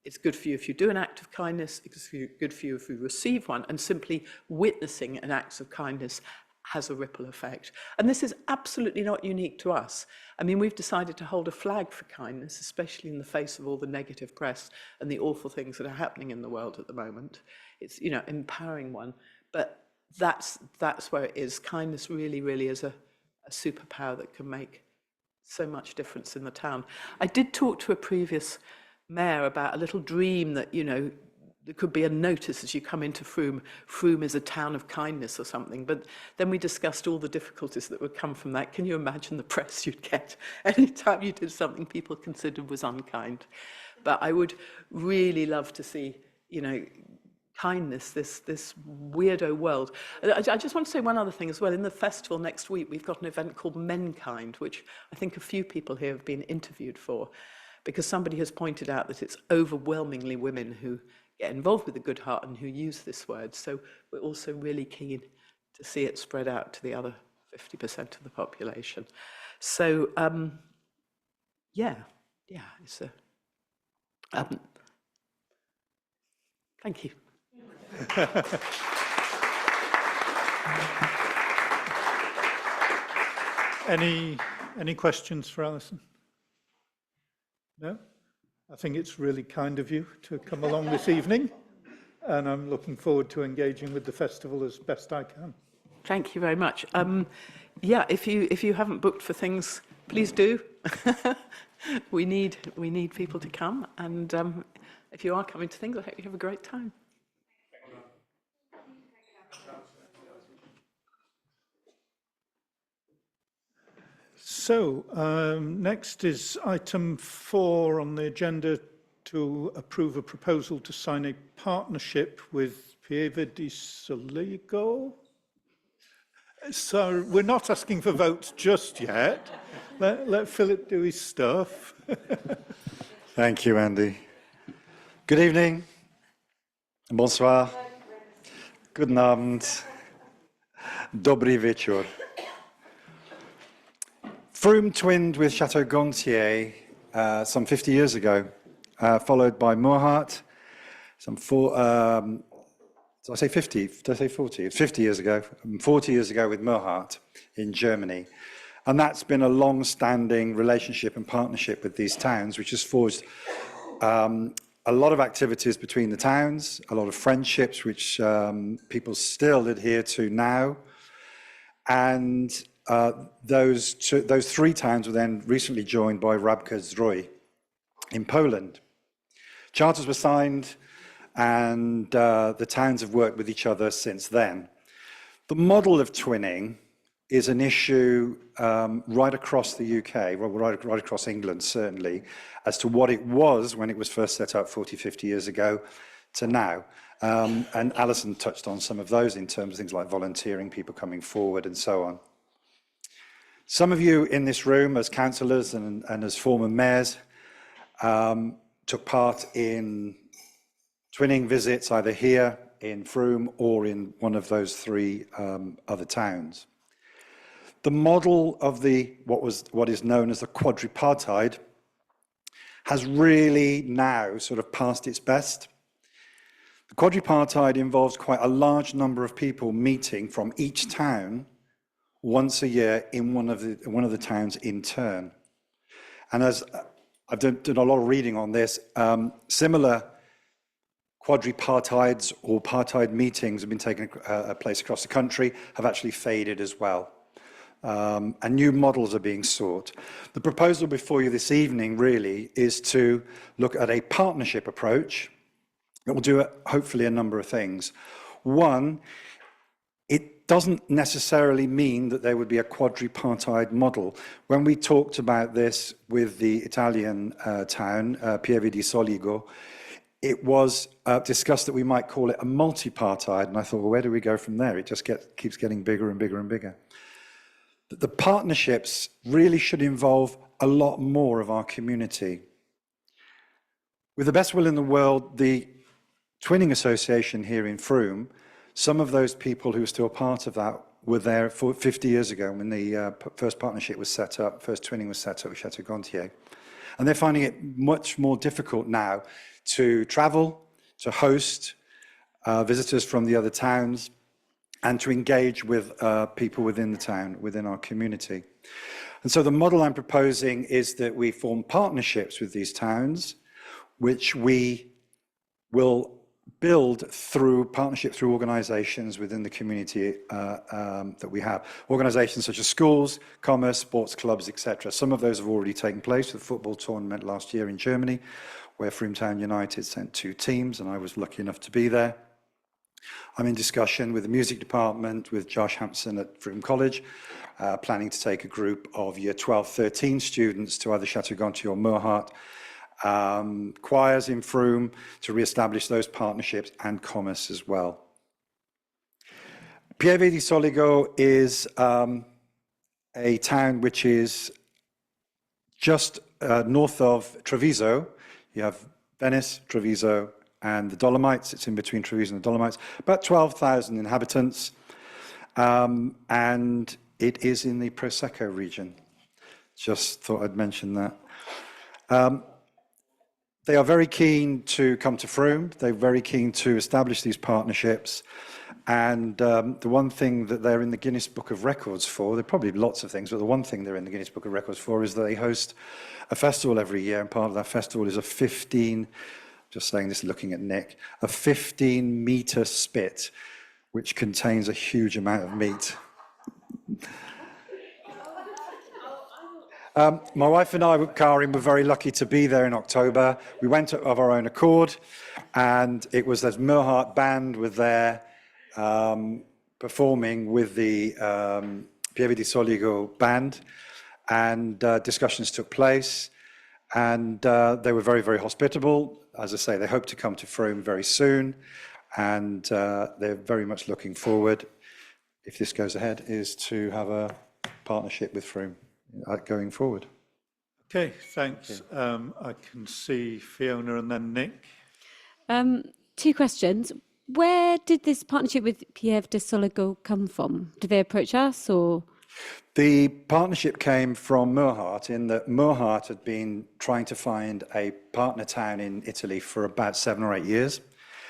S18: It's good for you if you do an act of kindness. It's good for you if you receive one. And simply witnessing an act of kindness has a ripple effect. And this is absolutely not unique to us. I mean, we've decided to hold a flag for kindness, especially in the face of all the negative press and the awful things that are happening in the world at the moment. It's, you know, empowering one. But that's where it is. Kindness really is a superpower that can make so much difference in the town. I did talk to a previous mayor about a little dream that, you know, there could be a notice as you come into Frome, Frome is a town of kindness or something. But then we discussed all the difficulties that would come from that. Can you imagine the press you'd get anytime you did something people considered was unkind? But I would really love to see, you know, kindness, this weirdo world. I just want to say one other thing as well. In the festival next week, we've got an event called Menkind, which I think a few people here have been interviewed for, because somebody has pointed out that it's overwhelmingly women who get involved with the Good Heart and who use this word. So we're also really keen to see it spread out to the other 50% of the population. So, yeah, it's a... thank you.
S1: Any questions for Alison? No? I think it's really kind of you to come along this evening, and I'm looking forward to engaging with the festival as best I can.
S18: Thank you very much. Yeah, if you haven't booked for things, please do. we need people to come, and if you are coming to things, I hope you have a great time.
S1: So, next is item 4 on the agenda, to approve a proposal to sign a partnership with Pieve di Soligo. So, we're not asking for votes just yet. Let Philip do his stuff.
S19: Thank you, Andy. Good evening. Bonsoir. Guten Abend. Dobry wieczór. Frome twinned with Chateau Gontier some 50 years ago, followed by Moorhardt, did I say 50? Did I say 40? It's 50 years ago, 40 years ago with Moorhardt in Germany. And that's been a long-standing relationship and partnership with these towns, which has forged a lot of activities between the towns, a lot of friendships, which people still adhere to now. And those 3 towns were then recently joined by Rabka-Zdrój in Poland. Charters were signed, and the towns have worked with each other since then. The model of twinning is an issue right across the UK, right across England certainly, as to what it was when it was first set up 40, 50 years ago to now. And Alison touched on some of those in terms of things like volunteering, people coming forward and so on. Some of you in this room as councillors and as former mayors took part in twinning visits either here in Frome or in one of those 3 other towns. The model of what is known as the quadripartite has really now sort of passed its best. The quadripartite involves quite a large number of people meeting from each town once a year in one of the towns in turn. And as I've done a lot of reading on this, similar quadripartites or partite meetings have been taking place across the country have actually faded as well. And new models are being sought. The proposal before you this evening really is to look at a partnership approach that will do hopefully a number of things. One, it doesn't necessarily mean that there would be a quadripartite model. When we talked about this with the Italian town, Pieve di Soligo, it was discussed that we might call it a multipartite, and I thought, well, where do we go from there? It just keeps getting bigger and bigger and bigger. The partnerships really should involve a lot more of our community. With the best will in the world, the Twinning Association here in Frome, some of those people who are still part of that were there 50 years ago when the first partnership was set up, first twinning was set up with Chateau Gontier. And they're finding it much more difficult now to travel, to host visitors from the other towns, and to engage with people within the town, within our community. And so the model I'm proposing is that we form partnerships with these towns, which we will build through partnership through organizations within the community that we have. Organizations such as schools, commerce, sports clubs, etc. Some of those have already taken place. The football tournament last year in Germany, where Frome Town United sent 2 teams, and I was lucky enough to be there. I'm in discussion with the music department, with Josh Hampson at Frome College, planning to take a group of year 12, 13 students to either Chateau Gontier or Moorhart, choirs in Frome to re-establish those partnerships, and commerce as well. Pieve di Soligo is a town which is just north of Treviso. You have Venice, Treviso, and the Dolomites. It's in between Treviso and the Dolomites. About 12,000 inhabitants, and it is in the Prosecco region. Just thought I'd mention that. They are very keen to come to Frome. They're very keen to establish these partnerships. And the one thing that they're in the Guinness Book of Records for, there are probably lots of things, but the one thing they're in the Guinness Book of Records for is that they host a festival every year. And part of that festival is a 15, just saying this looking at Nick, a 15-meter spit, which contains a huge amount of meat. My wife and I, Karin, were very lucky to be there in October. We went of our own accord, and it was this Moorhart band were there performing with the Pieve di Soligo band, and discussions took place, and they were very, very hospitable. As I say, they hope to come to Frome very soon, and they're very much looking forward, if this goes ahead, is to have a partnership with Frome going forward.
S1: Okay, thanks. I can see Fiona and then Nick.
S8: 2 questions. Where did this partnership with Pieve di Soligo come from? Did they approach us, or?
S19: The partnership came from Moorhart, in that Moorhart had been trying to find a partner town in Italy for about 7 or 8 years.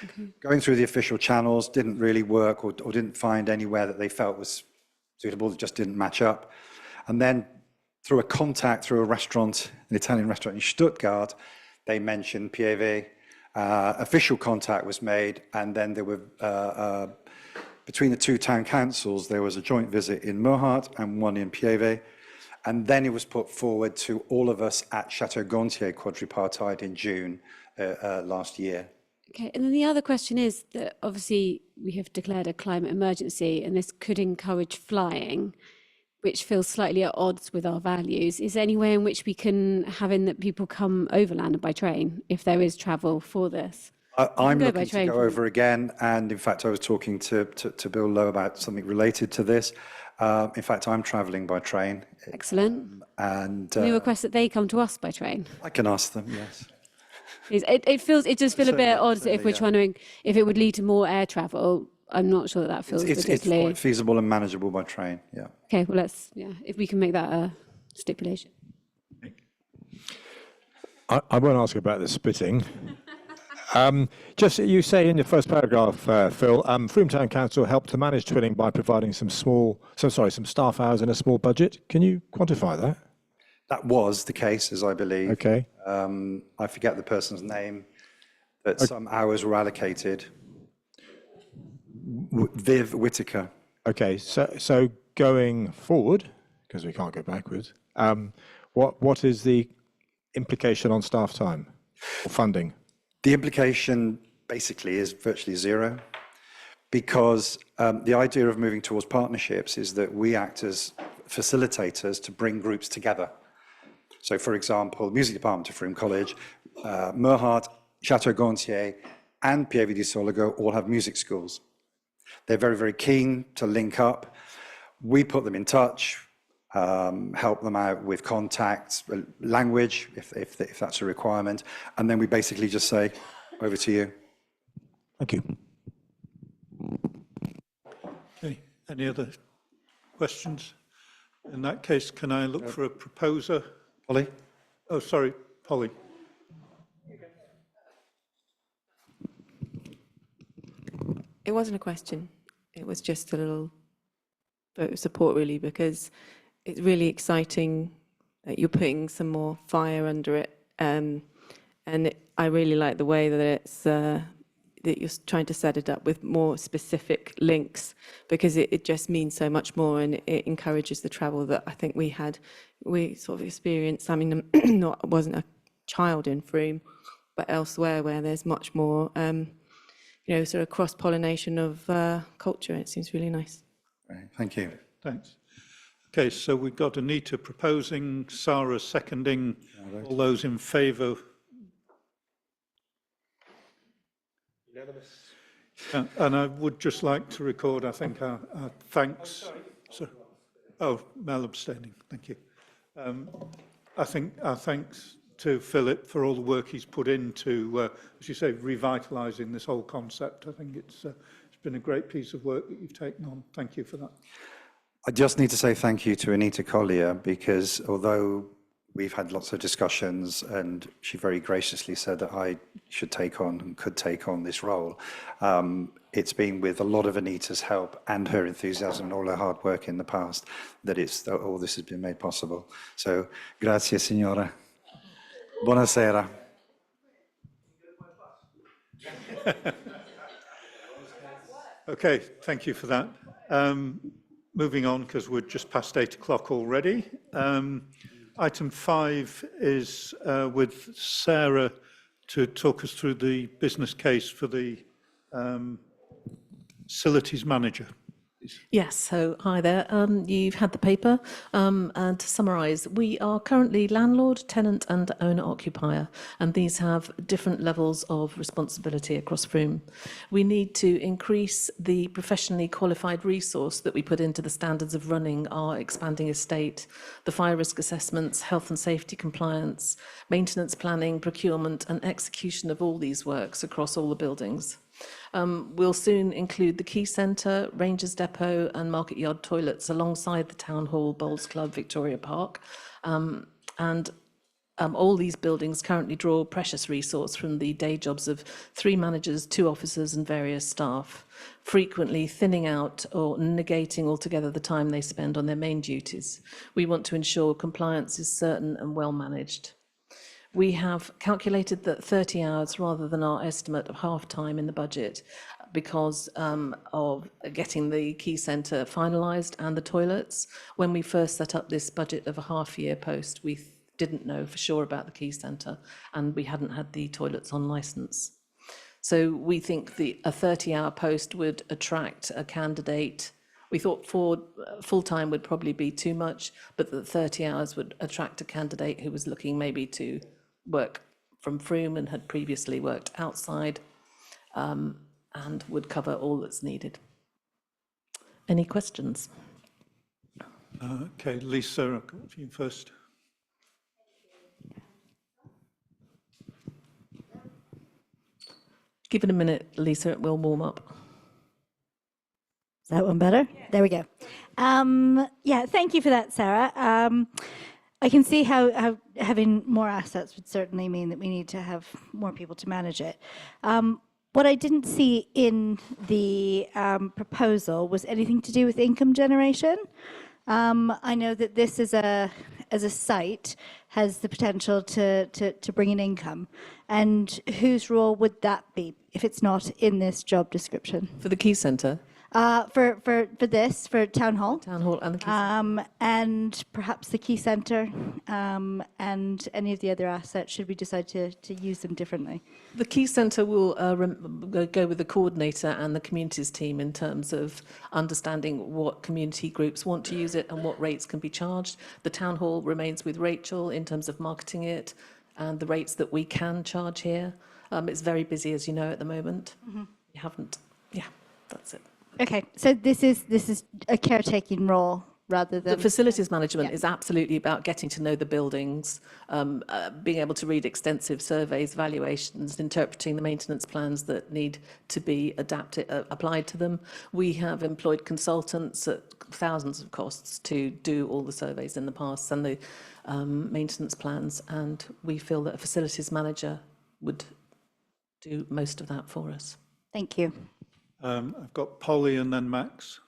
S19: Okay. Going through the official channels didn't really work, or didn't find anywhere that they felt was suitable. It just didn't match up. And then through a contact, through a restaurant, an Italian restaurant in Stuttgart, they mentioned Pieve. Official contact was made, and then there were, between the 2 town councils, there was a joint visit in Moorhart and one in Pieve. And then it was put forward to all of us at Chateau Gontier quadripartite in June last year.
S8: Okay, and then the other question is that obviously we have declared a climate emergency, and this could encourage flying, which feels slightly at odds with our values. Is there any way in which we can have in that people come overland by train if there is travel for this?
S19: I'm looking to go over again, and in fact I was talking to Bill Lowe about something related to this. In fact, I'm travelling by train.
S8: Excellent.
S19: And
S8: Can we request that they come to us by train?
S19: I can ask them, yes.
S8: It does feel a bit odd if we're
S19: yeah.
S8: trying to, if it would lead to more air travel. I'm not sure that feels
S19: It's
S8: particularly...
S19: quite feasible and manageable by train, yeah.
S8: Okay, well, if we can make that a stipulation.
S4: I won't ask about the spitting. Just you say in your first paragraph, Phil, Frome Town Council helped to manage twinning by providing some staff hours and a small budget. Can you quantify that?
S19: That was the case, as I believe.
S4: Okay.
S19: I forget the person's name. that some hours were allocated. Viv Whitaker.
S4: Okay, so going forward, because we can't go backwards, what is the implication on staff time or funding?
S19: The implication basically is virtually zero, because the idea of moving towards partnerships is that we act as facilitators to bring groups together. So, for example, the music department of Frome College, Merhart, Chateau Gontier, and Pieve di Soligo all have music schools. They're very, very keen to link up. We put them in touch, help them out with contacts, language, if that's a requirement, and then we basically just say, over to you.
S4: Thank you.
S1: Okay, any other questions? In that case, can I look for a proposer?
S19: Polly?
S1: Oh, sorry, Polly.
S20: It wasn't a question. It was just a little vote of support, really, because it's really exciting that you're putting some more fire under it. I really like the way that it's that you're trying to set it up with more specific links, because it just means so much more, and it encourages the travel that I think we sort of experienced. I mean, wasn't a child in Frome, but elsewhere where there's much more, sort of cross-pollination of culture. It seems really nice.
S19: Right, thank you.
S1: Thanks. Okay, so we've got Anita proposing, Sarah seconding. All those in favour?
S2: Unanimous.
S1: And I would just like to record, I think, our thanks. Mel abstaining, thank you. I think our thanks to Philip for all the work he's put into, as you say, revitalising this whole concept. I think it's been a great piece of work that you've taken on. Thank you for that.
S19: I just need to say thank you to Anita Collier, because although we've had lots of discussions and she very graciously said that I should take on and could take on this role, it's been with a lot of Anita's help and her enthusiasm and all her hard work in the past that all this has been made possible. So, grazie signora. Buonasera.
S1: Okay, thank you for that. Moving on, because we're just past 8 o'clock already. Item 5 is with Sarah to talk us through the business case for the facilities manager.
S21: Yes, so hi there. You've had the paper, and to summarise, we are currently landlord, tenant and owner-occupier, and these have different levels of responsibility across Frome. We need to increase the professionally qualified resource that we put into the standards of running our expanding estate, the fire risk assessments, health and safety compliance, maintenance planning, procurement and execution of all these works across all the buildings. We'll soon include the Quay Centre, Rangers Depot and Market Yard toilets alongside the Town Hall, Bowls Club, Victoria Park. All these buildings currently draw precious resource from the day jobs of 3 managers, 2 officers and various staff, frequently thinning out or negating altogether the time they spend on their main duties. We want to ensure compliance is certain and well managed. We have calculated that 30 hours rather than our estimate of half time in the budget because of getting the Quay Centre finalised and the toilets. When we first set up this budget of a half-year post, we didn't know for sure about the Quay Centre and we hadn't had the toilets on licence. So we think a 30-hour post would attract a candidate. We thought full-time would probably be too much, but that 30 hours would attract a candidate who was looking maybe to work from Frome and had previously worked outside and would cover all that's needed. Any questions?
S1: Okay, Lisa, I'll go to you first.
S21: Give it a minute, Lisa, it will warm up.
S22: Is that one better? Yeah. There we go. Yeah, thank you for that, Sarah. I can see how having more assets would certainly mean that we need to have more people to manage it. What I didn't see in the proposal was anything to do with income generation. I know that this is as a site has the potential to bring in income. And whose role would that be if it's not in this job description?
S21: For the Key Centre?
S22: For Town Hall.
S21: Town Hall and the Key Centre.
S22: And perhaps the Key Centre and any of the other assets, should we decide to use them differently?
S21: The Key Centre will go with the coordinator and the communities team in terms of understanding what community groups want to use it and what rates can be charged. The Town Hall remains with Rachel in terms of marketing it and the rates that we can charge here. It's very busy, as you know, at the moment.
S22: Mm-hmm.
S21: You haven't, yeah, that's it.
S22: Okay, so this is a caretaking role rather than...
S21: The facilities management is absolutely about getting to know the buildings, being able to read extensive surveys, valuations, interpreting the maintenance plans that need to be applied to them. We have employed consultants at thousands of costs to do all the surveys in the past and the maintenance plans, and we feel that a facilities manager would do most of that for us.
S22: Thank you.
S1: I've got Polly and then Max.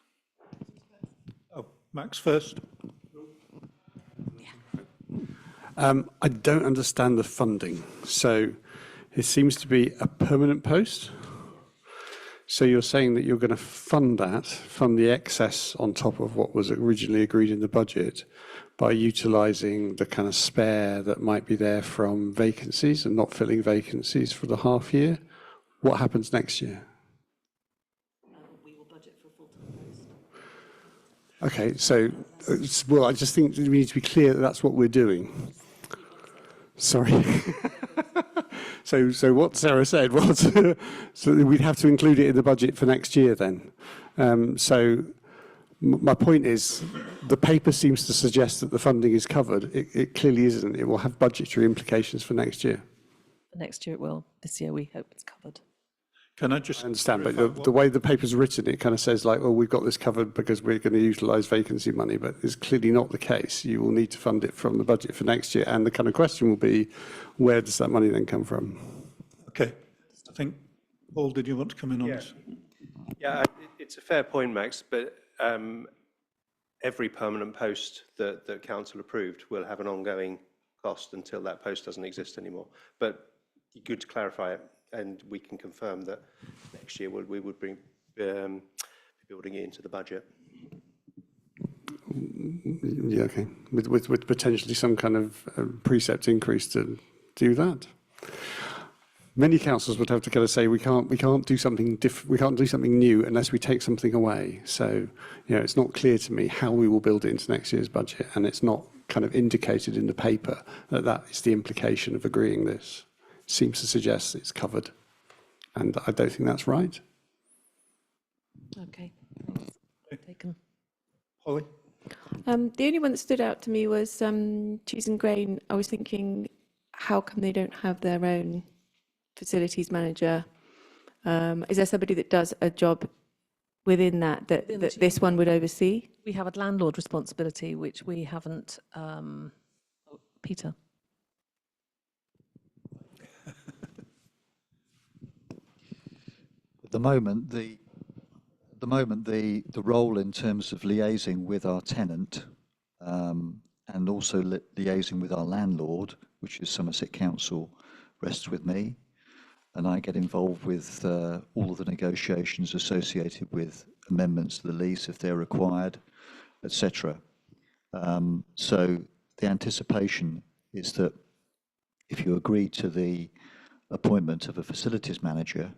S1: Oh, Max first.
S3: I don't understand the funding. So it seems to be a permanent post. So you're saying that you're going to fund the excess on top of what was originally agreed in the budget by utilising the kind of spare that might be there from vacancies and not filling vacancies for the half year. What happens next year? Okay, so, well, I just think we need to be clear that that's what we're doing. Sorry. So what Sarah said was, so we'd have to include it in the budget for next year then. So my point is, the paper seems to suggest that the funding is covered. It clearly isn't. It will have budgetary implications for next year.
S21: For next year it will. This year we hope it's covered.
S1: Can I just
S3: understand, but the way the paper's written, it kind of says like, well, we've got this covered because we're going to utilise vacancy money, but it's clearly not the case. You will need to fund it from the budget for next year. And the kind of question will be, where does that money then come from?
S1: Okay. I think, Paul, did you want to come in on this?
S2: Yeah, it's a fair point, Max, but every permanent post that council approved will have an ongoing cost until that post doesn't exist anymore. But good to clarify it. And we can confirm that next year we would be building it into the budget.
S3: Yeah, okay. With potentially some kind of precept increase to do that. Many councils would have to kind of say we can't do something we can't do something new unless we take something away. So it's not clear to me how we will build it into next year's budget, and it's not kind of indicated in the paper that is the implication of agreeing this. Seems to suggest it's covered, and I don't think that's right.
S21: Okay, taken.
S1: Holly?
S20: The only one that stood out to me was Cheese and Grain. I was thinking, how come they don't have their own facilities manager? Is there somebody that does a job within that this one would oversee?
S21: We have a landlord responsibility, which we haven't. Peter.
S5: At the moment, the role in terms of liaising with our tenant and also liaising with our landlord, which is Somerset Council, rests with me, and I get involved with all of the negotiations associated with amendments to the lease if they're required, etc. So the anticipation is that if you agree to the appointment of a facilities manager,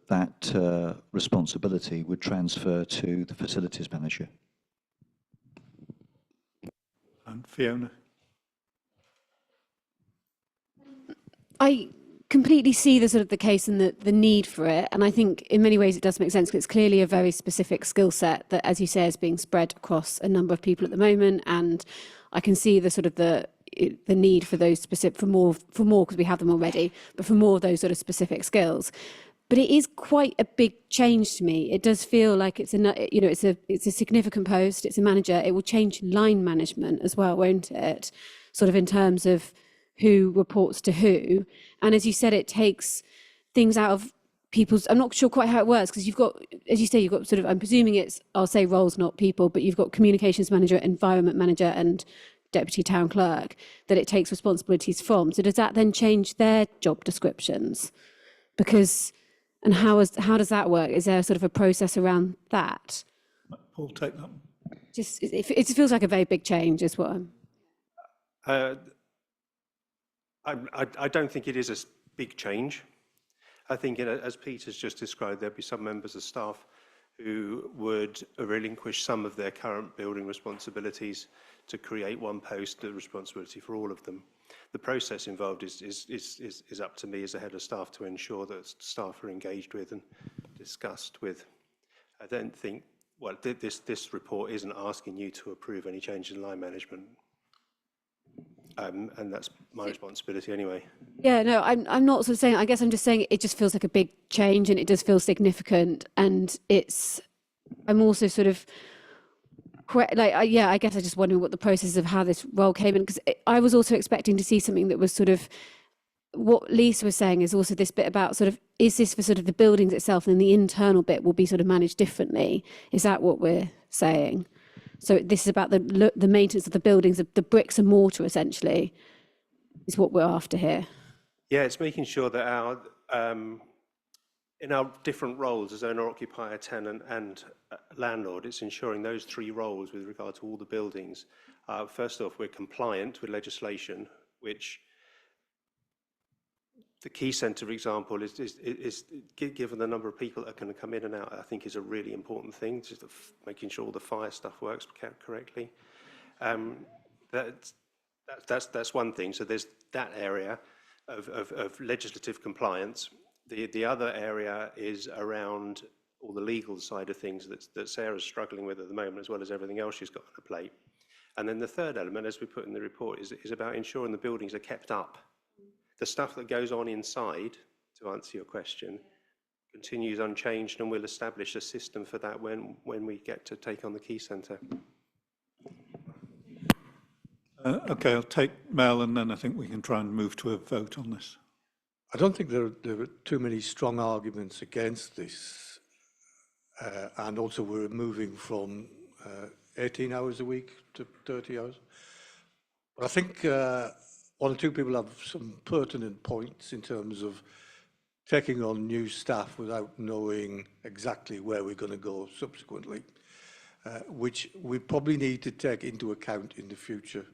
S5: that responsibility would transfer to the facilities manager.
S1: And Fiona?
S8: I completely see the sort of the case and the need for it, and I think in many ways it does make sense because it's clearly a very specific skill set that, as you say, is being spread across a number of people at the moment, and I can see the sort of the need for those specific for more because we have them already, but for more of those sort of specific skills. But it is quite a big change to me. It does feel like it's a significant post. It's a manager. It will change line management as well, won't it? Sort of in terms of who reports to who. And as you said, it takes things out of people's. I'm not sure quite how it works because you've got, as you say, you've got sort of. I'm presuming it's. I'll say roles, not people, but you've got communications manager, environment manager, and deputy town clerk that it takes responsibilities from. So does that then change their job descriptions? Because, and how does that work? Is there sort of a process around that?
S1: Paul, take that one.
S8: Just, it feels like a very big change is what I'm...
S2: I don't think it is a big change. I think, as Peter's just described, there'll be some members of staff who would relinquish some of their current building responsibilities to create one post of responsibility for all of them. The process involved is up to me as a head of staff to ensure that staff are engaged with and discussed with. I don't think, well, this report isn't asking you to approve any change in line management. And that's my responsibility anyway.
S8: Yeah, no, I'm not sort of saying, I guess I'm just saying it just feels like a big change and it does feel significant. And I'm also sort of, I guess I just wonder what the process of how this role came in, because I was also expecting to see something that was sort of, what Lisa was saying is also this bit about sort of, is this for sort of the buildings itself and then the internal bit will be sort of managed differently? Is that what we're saying? So this is about the maintenance of the buildings, the bricks and mortar, essentially, is what we're after here.
S2: Yeah, it's making sure that our in our different roles as owner, occupier, tenant, and landlord, it's ensuring those three roles with regard to all the buildings. First off, we're compliant with legislation, which the key centre example is given the number of people that are going to come in and out, I think is a really important thing, just making sure all the fire stuff works correctly. That's one thing. So there's that area of legislative compliance. The other area is around all the legal side of things that Sarah's struggling with at the moment, as well as everything else she's got on her plate. And then the third element, as we put in the report, is about ensuring the buildings are kept up. The stuff that goes on inside, to answer your question, continues unchanged, and we'll establish a system for that when we get to take on the key centre.
S1: Okay, I'll take Mel, and then I think we can try and move to a vote on this.
S6: I don't think there are too many strong arguments against this. And also we're moving from 18 hours a week to 30 hours. But I think one or two people have some pertinent points in terms of taking on new staff without knowing exactly where we're going to go subsequently, which we probably need to take into account in the future,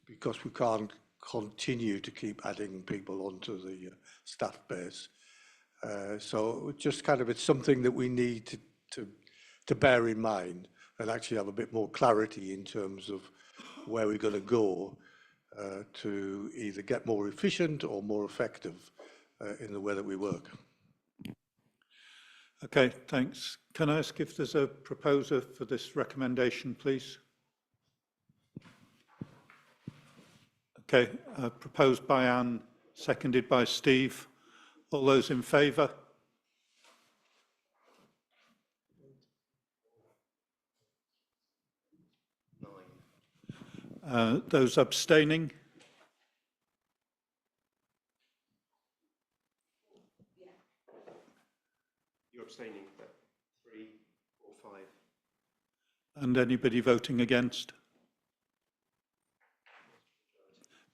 S6: because we can't continue to keep adding people onto the staff base. So just kind of, it's something that we need to bear in mind and actually have a bit more clarity in terms of where we're going to go to either get more efficient or more effective in the way that we work.
S1: Okay, thanks. Can I ask if there's a proposer for this recommendation, please? Okay, proposed by Anne, seconded by Steve. All those in favour? Those abstaining?
S2: You're abstaining, but 3 or 5.
S1: And anybody voting against?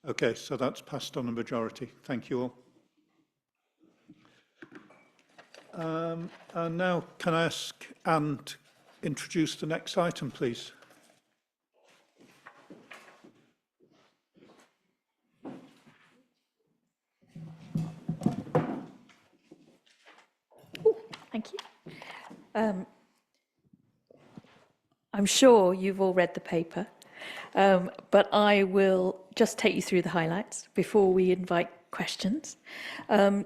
S1: Okay, so that's passed on a majority. Thank you all. And now, can I ask Anne to introduce the next item, please?
S9: Thank you. I'm sure you've all read the paper, but I will just take you through the highlights before we invite questions. I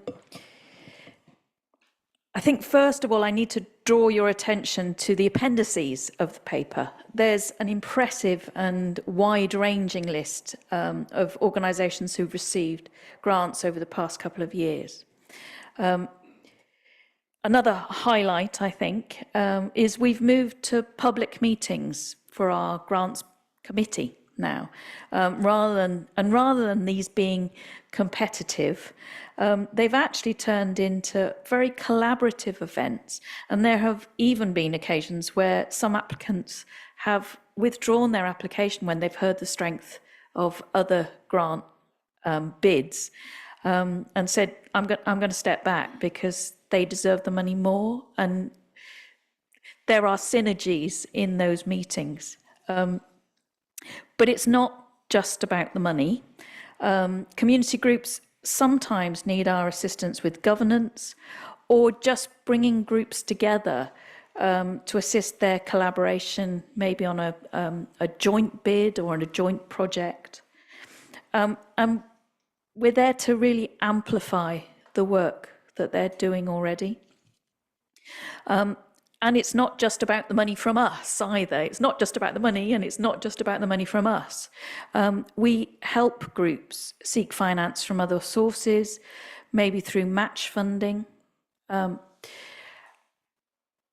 S9: think, first of all, I need to draw your attention to the appendices of the paper. There's an impressive and wide-ranging list of organisations who've received grants over the past couple of years. Another highlight, I think, is we've moved to public meetings for our grants committee now, rather than these being competitive, they've actually turned into very collaborative events, and there have even been occasions where some applicants have withdrawn their application when they've heard the strength of other grant bids, and said, I'm going to step back because they deserve the money more. And there are synergies in those meetings. But it's not just about the money. Community groups sometimes need our assistance with governance, or just bringing groups together to assist their collaboration, maybe on a joint bid or on a joint project. And we're there to really amplify the work that they're doing already. And it's not just about the money from us either. It's not just about the money, and it's not just about the money from us. We help groups seek finance from other sources, maybe through match funding.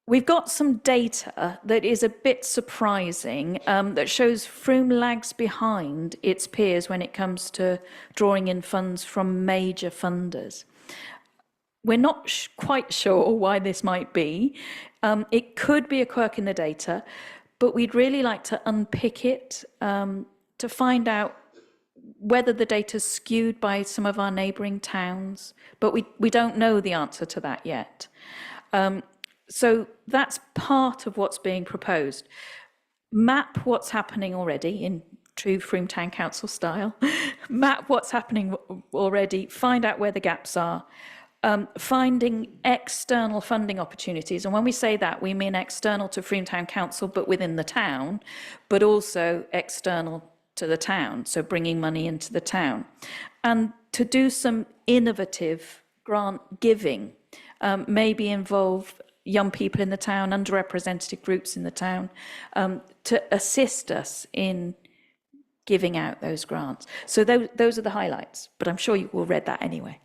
S9: We've got some data that is a bit surprising, that shows Frome lags behind its peers when it comes to drawing in funds from major funders. We're not quite sure why this might be. It could be a quirk in the data, but we'd really like to unpick it to find out whether the data's skewed by some of our neighbouring towns, but we don't know the answer to that yet. So that's part of what's being proposed. Map what's happening already in true Frome Town Council style. Map what's happening already, find out where the gaps are. Finding external funding opportunities. And when we say that, we mean external to Frome Town Council, but within the town, but also external to the town, so bringing money into the town. And to do some innovative grant giving, maybe involve young people in the town, underrepresented groups in the town, to assist us in giving out those grants. So those are the highlights, but I'm sure you all read that anyway.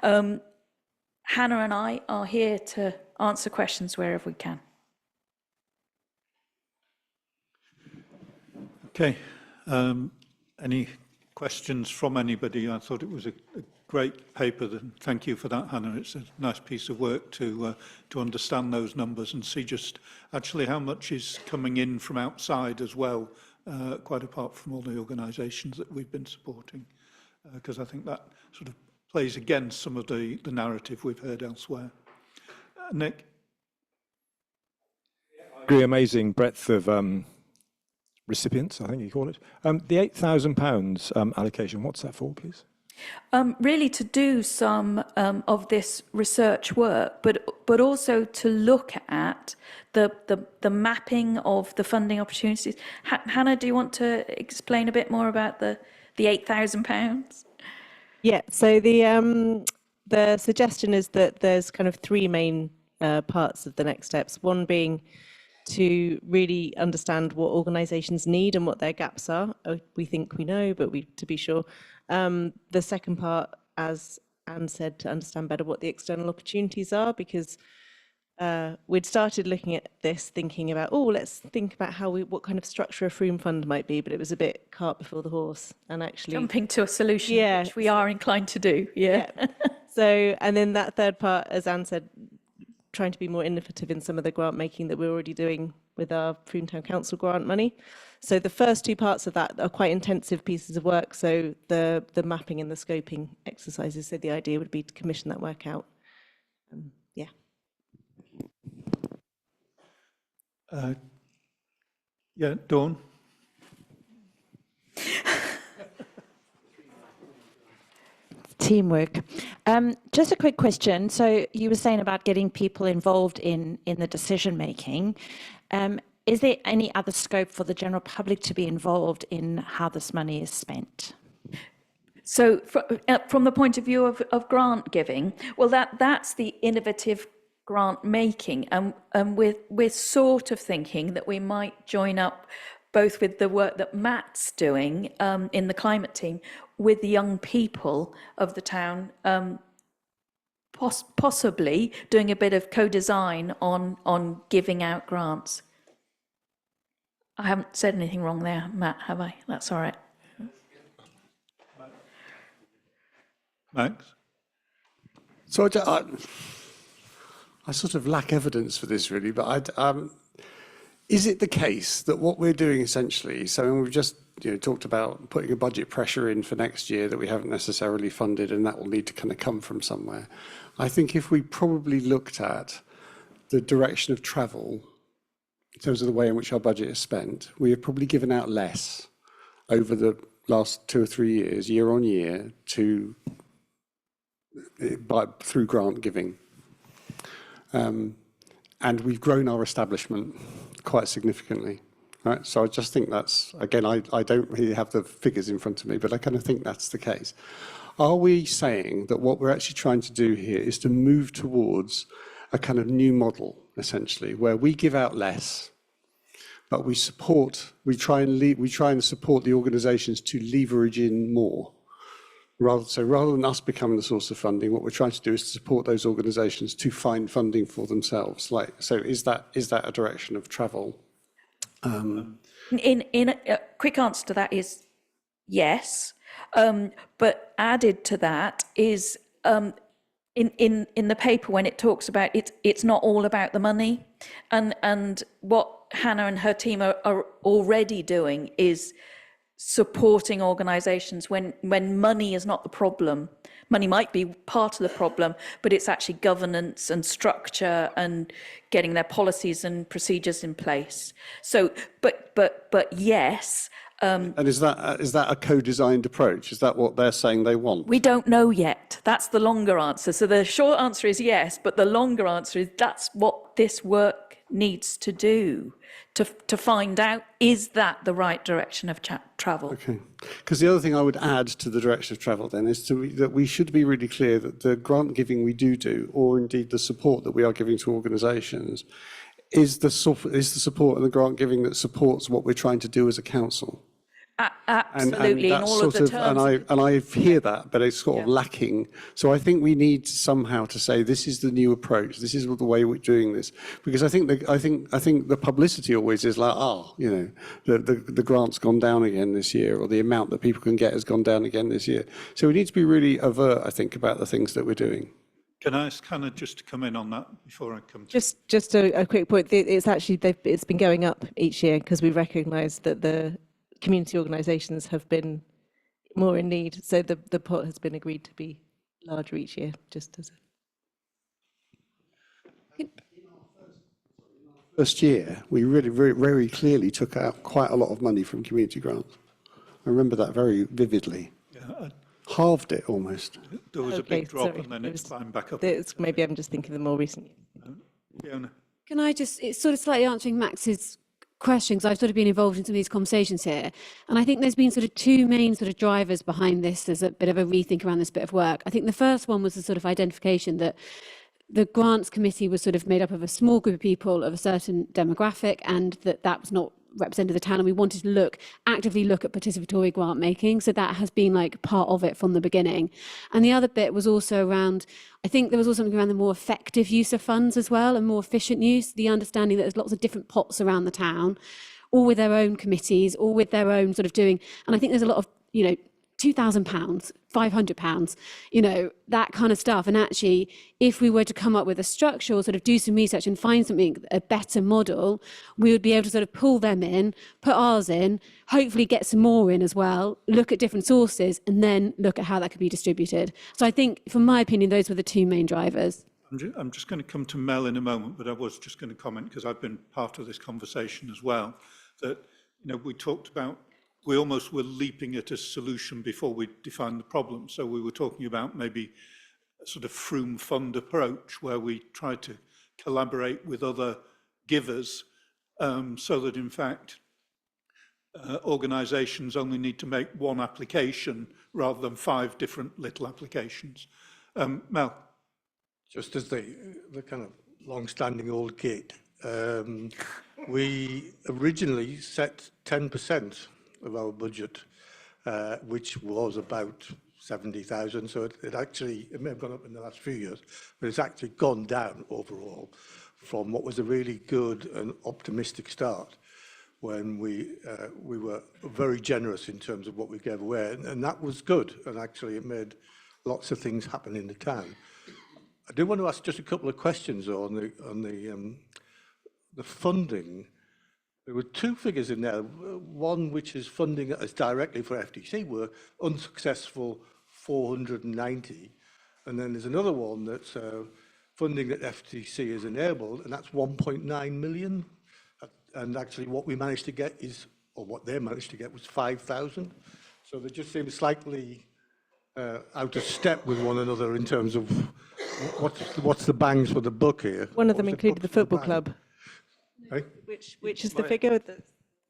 S9: Hannah and I are here to answer questions wherever we can.
S1: Okay. Any questions from anybody? I thought it was a great paper. Thank you for that, Hannah. It's a nice piece of work to understand those numbers and see just actually how much is coming in from outside as well, quite apart from all the organisations that we've been supporting, because I think that sort of plays against some of the narrative we've heard elsewhere. Nick?
S4: I agree, amazing breadth of recipients, I think you call it. The £8,000 allocation, what's that for, please?
S9: Really to do some of this research work, but also to look at the mapping of the funding opportunities. Hannah, do you want to explain a bit more about the £8,000?
S10: Yeah, so the suggestion is that there's kind of three main parts of the next steps. One being to really understand what organisations need and what their gaps are. We think we know, but to be sure. The second part, as Anne said, to understand better what the external opportunities are, because we'd started looking at this thinking about, let's think about what kind of structure a Frome fund might be, but it was a bit cart before the horse, and actually
S9: jumping to a solution, which we are inclined to do. Yeah.
S10: So, and then that third part, as Anne said, trying to be more innovative in some of the grant making that we're already doing with our Frome Town Council grant money. So the first two parts of that are quite intensive pieces of work. So the mapping and the scoping exercises. So the idea would be to commission that work out. Yeah.
S1: Yeah, Dawn.
S17: Teamwork. Just a quick question. So you were saying about getting people involved in the decision making. Is there any other scope for the general public to be involved in how this money is spent?
S9: So from the point of view of grant giving, well, that's the innovative grant making, and we're sort of thinking that we might join up both with the work that Matt's doing in the climate team with the young people of the town, possibly doing a bit of co-design on giving out grants. I haven't said anything wrong there, Matt, have I? That's all right.
S1: Max?
S3: So I sort of lack evidence for this really, but Is it the case that what we're doing essentially, so we've just talked about putting a budget pressure in for next year that we haven't necessarily funded, and that will need to kind of come from somewhere. I think if we probably looked at the direction of travel in terms of the way in which our budget is spent, we have probably given out less over the last 2 or 3 years, year on year, through grant giving. And we've grown our establishment quite significantly. Right? So I just think that's, again, I don't really have the figures in front of me, but I kind of think that's the case. Are we saying that what we're actually trying to do here is to move towards a kind of new model, essentially, where we give out less, but we try and support the organisations to leverage in more? Rather than us becoming the source of funding, what we're trying to do is to support those organisations to find funding for themselves. So is that a direction of travel?
S9: In a quick answer to that is yes, but added to that is in the paper when it talks about it's not all about the money, and what Hannah and her team are already doing is supporting organisations when money is not the problem. Money might be part of the problem, but it's actually governance and structure and getting their policies and procedures in place. So, but yes.
S3: And is that a co-designed approach? Is that what they're saying they want?
S9: We don't know yet. That's the longer answer. So the short answer is yes, but the longer answer is that's what this work needs to do to find out, is that the right direction of travel?
S3: Okay. Because the other thing I would add to the direction of travel then is that we should be really clear that the grant giving we do, or indeed the support that we are giving to organisations, is the support and the grant giving that supports what we're trying to do as a council.
S9: Absolutely, in all of the terms.
S3: And I hear that, but it's sort of lacking. So I think we need somehow to say this is the new approach. This is the way we're doing this, because I think the publicity always is like, the grant's gone down again this year, or the amount that people can get has gone down again this year. So we need to be really overt, I think, about the things that we're doing.
S1: Can I ask Hannah just to come in on that before I come to...
S10: Just a quick point. It's been going up each year because we recognise that the community organisations have been more in need, so the pot has been agreed to be larger each year, just as a...
S3: First year, we really very clearly took out quite a lot of money from community grants. I remember that very vividly.
S1: Yeah,
S3: halved it almost.
S1: There was a big drop and then it's climbed back up.
S10: Maybe I'm just thinking the more recent years.
S1: Fiona.
S8: Can I just, it's sort of slightly answering Max's question, because I've sort of been involved in some of these conversations here. And I think there's been sort of two main sort of drivers behind this. There's a bit of a rethink around this bit of work. I think the first one was the sort of identification that the grants committee was sort of made up of a small group of people of a certain demographic, and that was not represented the town, and we wanted to actively look at participatory grant making. So that has been like part of it from the beginning. And the other bit was also around, I think there was also something around the more effective use of funds as well, and more efficient use, the understanding that there's lots of different pots around the town, all with their own committees, all with their own sort of doing. And I think there's a lot of, £2,000, £500, that kind of stuff. And actually, if we were to come up with a structure or sort of do some research and find a better model, we would be able to sort of pull them in, put ours in, hopefully get some more in as well, look at different sources, and then look at how that could be distributed. So I think, from my opinion, those were the two main drivers.
S1: I'm just going to come to Mel in a moment, but I was just going to comment, because I've been part of this conversation as well, that, we talked about, we almost were leaping at a solution before we defined the problem. So we were talking about maybe a sort of Frome fund approach, where we try to collaborate with other givers, so that in fact organisations only need to make one application rather than 5 different little applications. Mel.
S6: Just as the kind of long-standing old gate, we originally set 10% of our budget, which was about 70,000. So it may have gone up in the last few years, but it's actually gone down overall from what was a really good and optimistic start, when we were very generous in terms of what we gave away, and that was good. And actually, it made lots of things happen in the town. I do want to ask just a couple of questions on the funding. There were two figures in there. One which is funding us directly for FTC work, unsuccessful 490. And then there's another one that's funding that FTC has enabled, and that's 1.9 million. And actually what we managed to get is, or what they managed to get was 5,000. So they just seem slightly out of step with one another in terms of what's the bangs for the buck here.
S10: One of them included the football club.
S6: Hey?
S10: Which is the figure?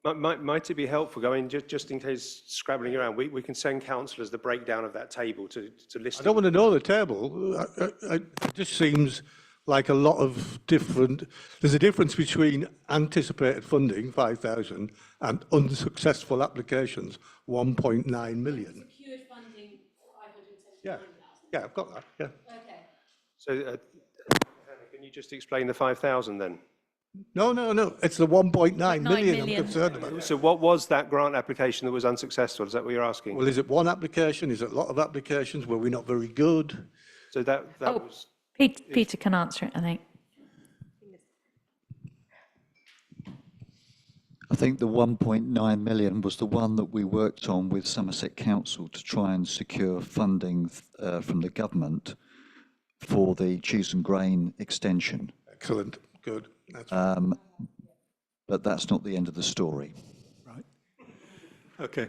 S2: Might it be helpful, going just in case scrabbling around, we can send councillors the breakdown of that table to list.
S6: I don't want to know the table. It just seems like a lot of different. There's a difference between anticipated funding, 5,000, and unsuccessful applications, 1.9 million.
S8: Secured funding, 579,000.
S6: Yeah, I've got that. Yeah.
S8: Okay.
S2: So, Hannah, can you just explain the 5,000 then?
S6: No. It's the 1.9 million I'm concerned about.
S2: So, what was that grant application that was unsuccessful? Is that what you're asking?
S6: Well, is it one application? Is it a lot of applications? Were we not very good?
S2: So that was.
S9: Peter can answer it, I think.
S5: I think the 1.9 million was the one that we worked on with Somerset Council to try and secure funding from the government for the Cheese and Grain extension.
S6: Excellent, good.
S5: But that's not the end of the story.
S1: Right. Okay.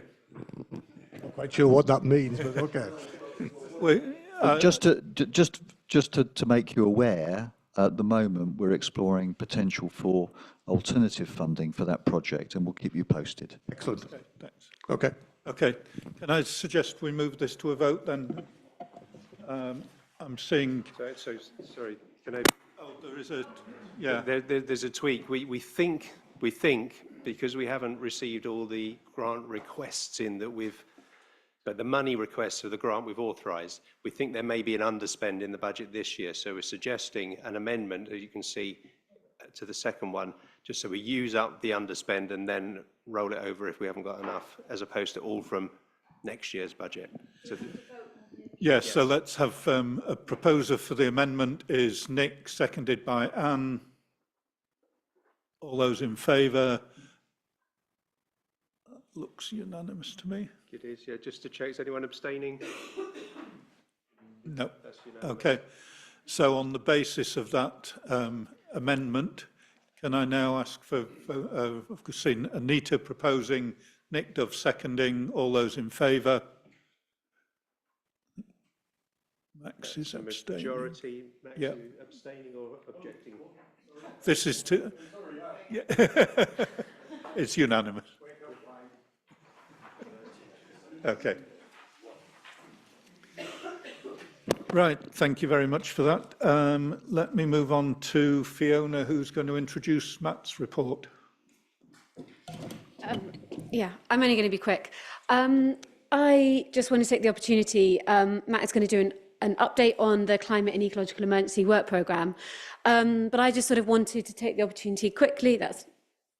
S6: Not quite sure what that means, but okay.
S5: Just to make you aware, at the moment we're exploring potential for alternative funding for that project, and we'll keep you posted.
S6: Excellent.
S1: Okay, thanks.
S6: Okay.
S1: Okay. Can I suggest we move this to a vote then? I'm seeing.
S2: So sorry. Can I?
S1: Oh, there is a. Yeah.
S2: There's a tweak. We think because we haven't received all the grant requests in that but the money requests for the grant we've authorised, we think there may be an underspend in the budget this year. So we're suggesting an amendment, as you can see, to the second one, just so we use up the underspend and then roll it over if we haven't got enough, as opposed to all from next year's budget. So
S1: Yes, so let's have a proposer for the amendment is Nick, seconded by Anne. All those in favour? Looks unanimous to me.
S2: it is, yeah. Just to check, is anyone abstaining?
S1: No.
S2: That's unanimous.
S1: Okay. So on the basis of that amendment, can I now ask for, I've seen Anita proposing, Nick Dove seconding, all those in favour? Max is abstaining.
S2: Majority, Max,
S1: Yeah.
S2: abstaining or objecting?
S1: This is to, yeah. It's unanimous. Okay. Right, thank you very much for that. Let me move on to Fiona, who's going to introduce Matt's report.
S8: Yeah, I'm only going to be quick. I just want to take the opportunity, Matt is going to do an update on the Climate and Ecological Emergency Work Programme, but I just sort of wanted to take the opportunity quickly, that's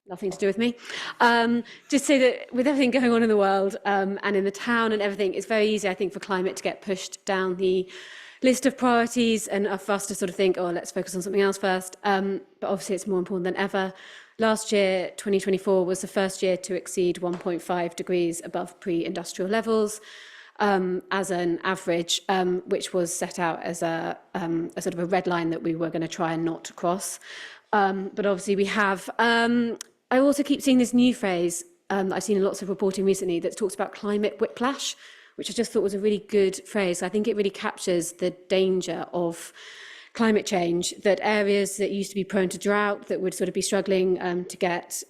S8: nothing to do with me, just say that with everything going on in the world and in the town and everything, it's very easy, I think, for climate to get pushed down the list of priorities and for us to sort of think, oh, let's focus on something else first. But obviously it's more important than ever. Last year, 2024, was the first year to exceed 1.5 degrees above pre-industrial levels as an average, which was set out as a sort of a red line that we were going to try and not cross. But obviously we have. I also keep seeing this new phrase that I've seen in lots of reporting recently that talks about climate whiplash, which I just thought was a really good phrase. I think it really captures the danger of climate change, that areas that used to be prone to drought, that would sort of be struggling to get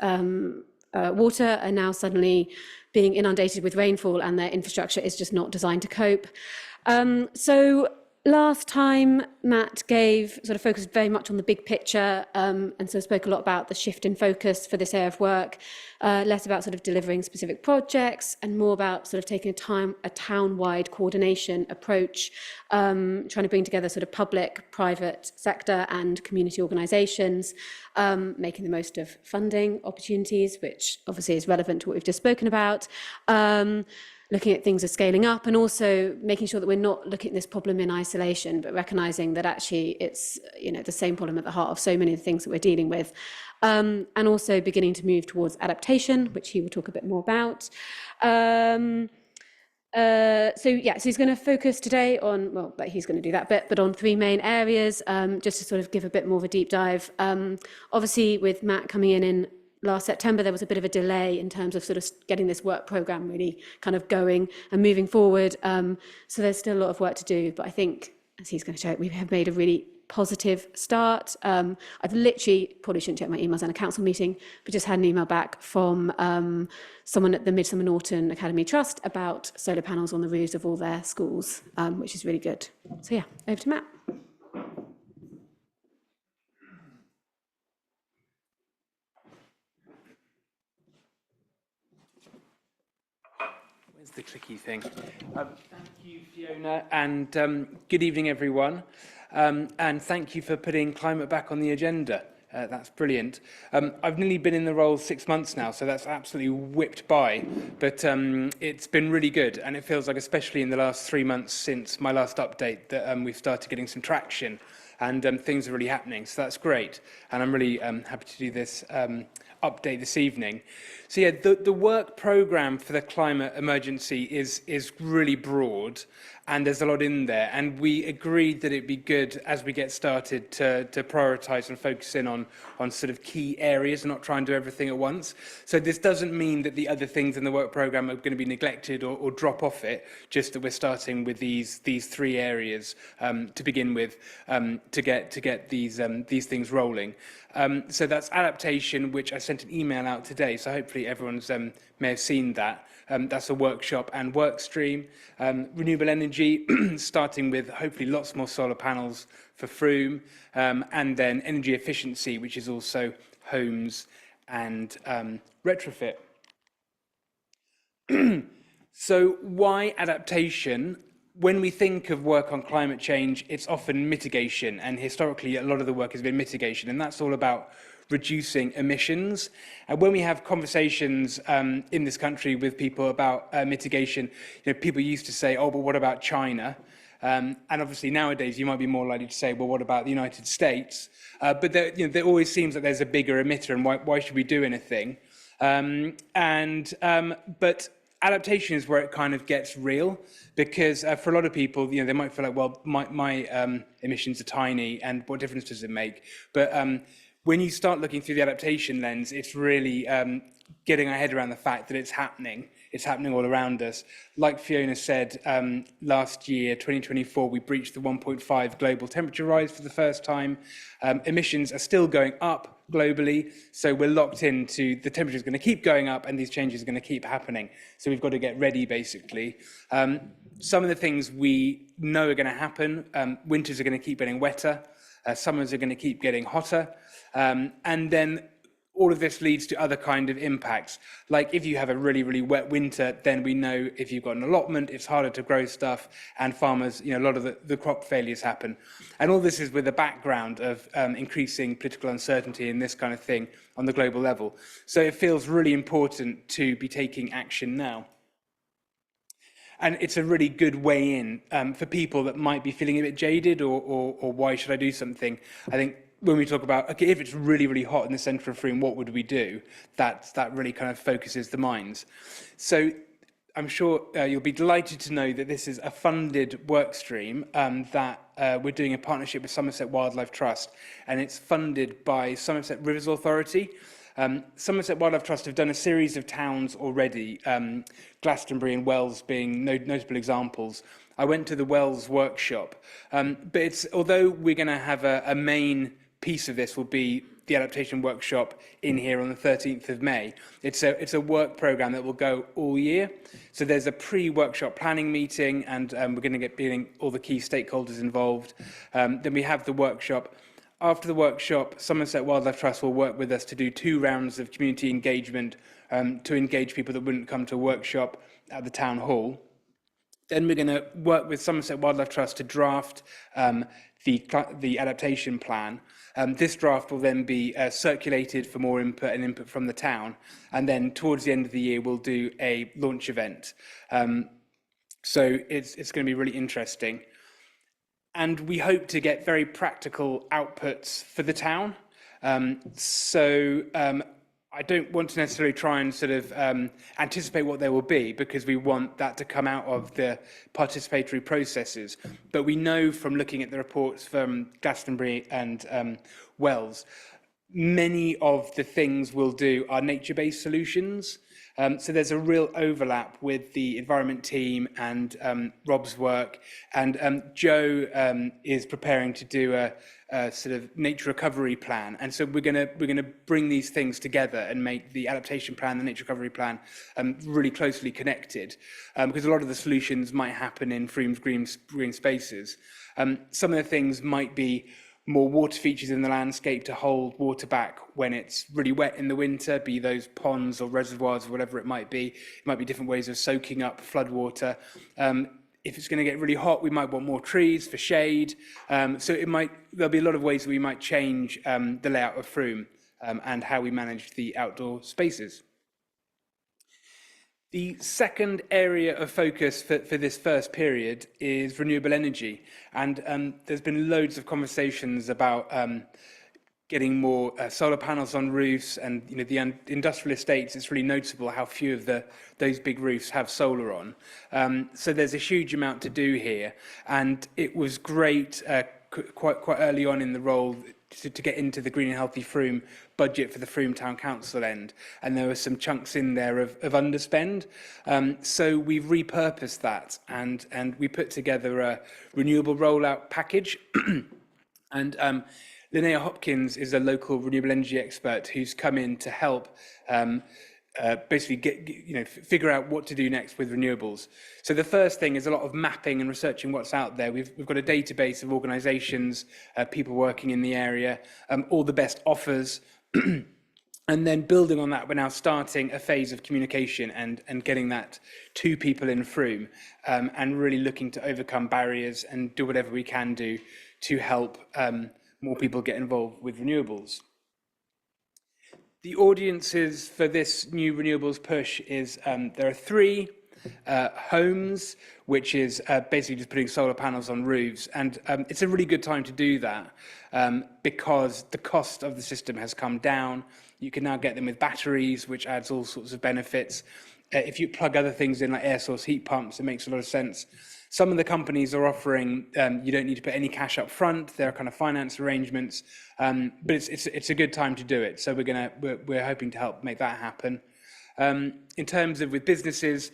S8: water, are now suddenly being inundated with rainfall and their infrastructure is just not designed to cope. So last time, Matt sort of focused very much on the big picture, and so spoke a lot about the shift in focus for this area of work, less about sort of delivering specific projects and more about sort of taking a town-wide coordination approach, trying to bring together sort of public, private sector and community organisations, making the most of funding opportunities, which obviously is relevant to what we've just spoken about. looking at things as scaling up, and also making sure that we're not looking at this problem in isolation, but recognizing that actually it's, you know, the same problem at the heart of so many of the things that we're dealing with. And also beginning to move towards adaptation, which he will talk a bit more about. So he's going to focus today on, well, but he's going to do that, but on three main areas, just to sort of give a bit more of a deep dive. Obviously, with Matt coming in last September, there was a bit of a delay in terms of sort of getting this work programme really kind of going and moving forward. So there's still a lot of work to do, but I think, as he's going to show, we have made a really positive start. I've literally, probably shouldn't check my emails in a council meeting, but just had an email back from someone at the Midsummer Norton Academy Trust about solar panels on the roofs of all their schools, which is really good. So yeah, over to Matt.
S7: The clicky thing. Thank you, Fiona, and good evening, everyone. And thank you for putting climate back on the agenda. That's brilliant. I've nearly been in the role 6 months now, so that's absolutely whipped by. But it's been really good, and it feels like, especially in the last 3 months since my last update, that we've started getting some traction, and things are really happening. So that's great, and I'm really happy to do this update this evening. So yeah, the work programme for the climate emergency is really broad, and there's a lot in there, and we agreed that it'd be good as we get started to prioritise and focus in on sort of key areas and not try and do everything at once. So this doesn't mean that the other things in the work programme are going to be neglected or drop off it, just that we're starting with these three areas to begin with, to get these things rolling. So that's adaptation, which I sent an email out today, so hopefully everyone's may have seen that. That's a workshop and work stream. Renewable energy, starting with hopefully lots more solar panels for Frome, and then energy efficiency, which is also homes and retrofit. So why adaptation? When we think of work on climate change, it's often mitigation, and historically a lot of the work has been mitigation, and that's all about reducing emissions. And when we have conversations in this country with people about mitigation, you know, people used to say, oh, but what about China? And obviously nowadays you might be more likely to say, well, what about the United States? But there always seems that there's a bigger emitter, and why should we do anything? But adaptation is where it kind of gets real, because for a lot of people, you know, they might feel like, well, my emissions are tiny, and what difference does it make? But when you start looking through the adaptation lens, it's really getting our head around the fact that it's happening. It's happening all around us. Like Fiona said, last year, 2024, we breached the 1.5 global temperature rise for the first time. Emissions are still going up globally, so we're locked into the temperature is going to keep going up, and these changes are going to keep happening. So we've got to get ready, basically. Some of the things we know are going to happen: winters are going to keep getting wetter, summers are going to keep getting hotter, and then all of this leads to other kind of impacts. Like if you have a really, really wet winter, then we know if you've got an allotment, it's harder to grow stuff, and farmers, you know, a lot of the crop failures happen. And all this is with a background of increasing political uncertainty and this kind of thing on the global level. So it feels really important to be taking action now. And it's a really good way in for people that might be feeling a bit jaded or why should I do something? I think when we talk about, okay, if it's really, really hot in the centre of Frome, what would we do? That really kind of focuses the minds. So I'm sure you'll be delighted to know that this is a funded work stream that we're doing in partnership with Somerset Wildlife Trust, and it's funded by Somerset Rivers Authority. Somerset Wildlife Trust have done a series of towns already, Glastonbury and Wells being notable examples. I went to the Wells workshop, but although we're going to have a main piece of this will be the adaptation workshop in here on the 13th of May. It's a work programme that will go all year. So there's a pre-workshop planning meeting, and we're going to get all the key stakeholders involved. Then we have the workshop. After the workshop, Somerset Wildlife Trust will work with us to do 2 rounds of community engagement to engage people that wouldn't come to a workshop at the town hall. Then we're going to work with Somerset Wildlife Trust to draft the adaptation plan. This draft will then be circulated for more input and input from the town. And then towards the end of the year, we'll do a launch event. So it's going to be really interesting. And we hope to get very practical outputs for the town. I don't want to necessarily try and sort of anticipate what there will be, because we want that to come out of the participatory processes. But we know from looking at the reports from Glastonbury and Wells, many of the things we'll do are nature-based solutions. So there's a real overlap with the environment team and Rob's work. And Joe is preparing to do a sort of nature recovery plan. And so we're gonna bring these things together and make the adaptation plan, the nature recovery plan, really closely connected, because a lot of the solutions might happen in Frome's green spaces. Some of the things might be more water features in the landscape to hold water back when it's really wet in the winter, be those ponds or reservoirs or whatever it might be. It might be different ways of soaking up floodwater. If it's going to get really hot, we might want more trees for shade. So there'll be a lot of ways we might change the layout of Frome and how we manage the outdoor spaces. The second area of focus for this first period is renewable energy. And there's been loads of conversations about getting more solar panels on roofs, and the industrial estates. It's really noticeable how few of those big roofs have solar on. So there's a huge amount to do here, and it was great quite early on in the role to get into the Green and Healthy Frome budget for the Frome Town Council end, and there were some chunks in there of underspend. So we've repurposed that, and we put together a renewable rollout package. And Linnea Hopkins is a local renewable energy expert who's come in to help basically figure out what to do next with renewables. So the first thing is a lot of mapping and researching what's out there. We've got a database of organisations, people working in the area, all the best offers. And then building on that, we're now starting a phase of communication and getting that to people in Frome, and really looking to overcome barriers and do whatever we can do to help more people get involved with renewables. The audiences for this new renewables push is, there are 3 homes, which is basically just putting solar panels on roofs. And it's a really good time to do that because the cost of the system has come down. You can now get them with batteries, which adds all sorts of benefits. If you plug other things in, like air source heat pumps, it makes a lot of sense. Some of the companies are offering, you don't need to put any cash up front. There are kind of finance arrangements, but it's a good time to do it. So we're hoping to help make that happen. In terms of with businesses,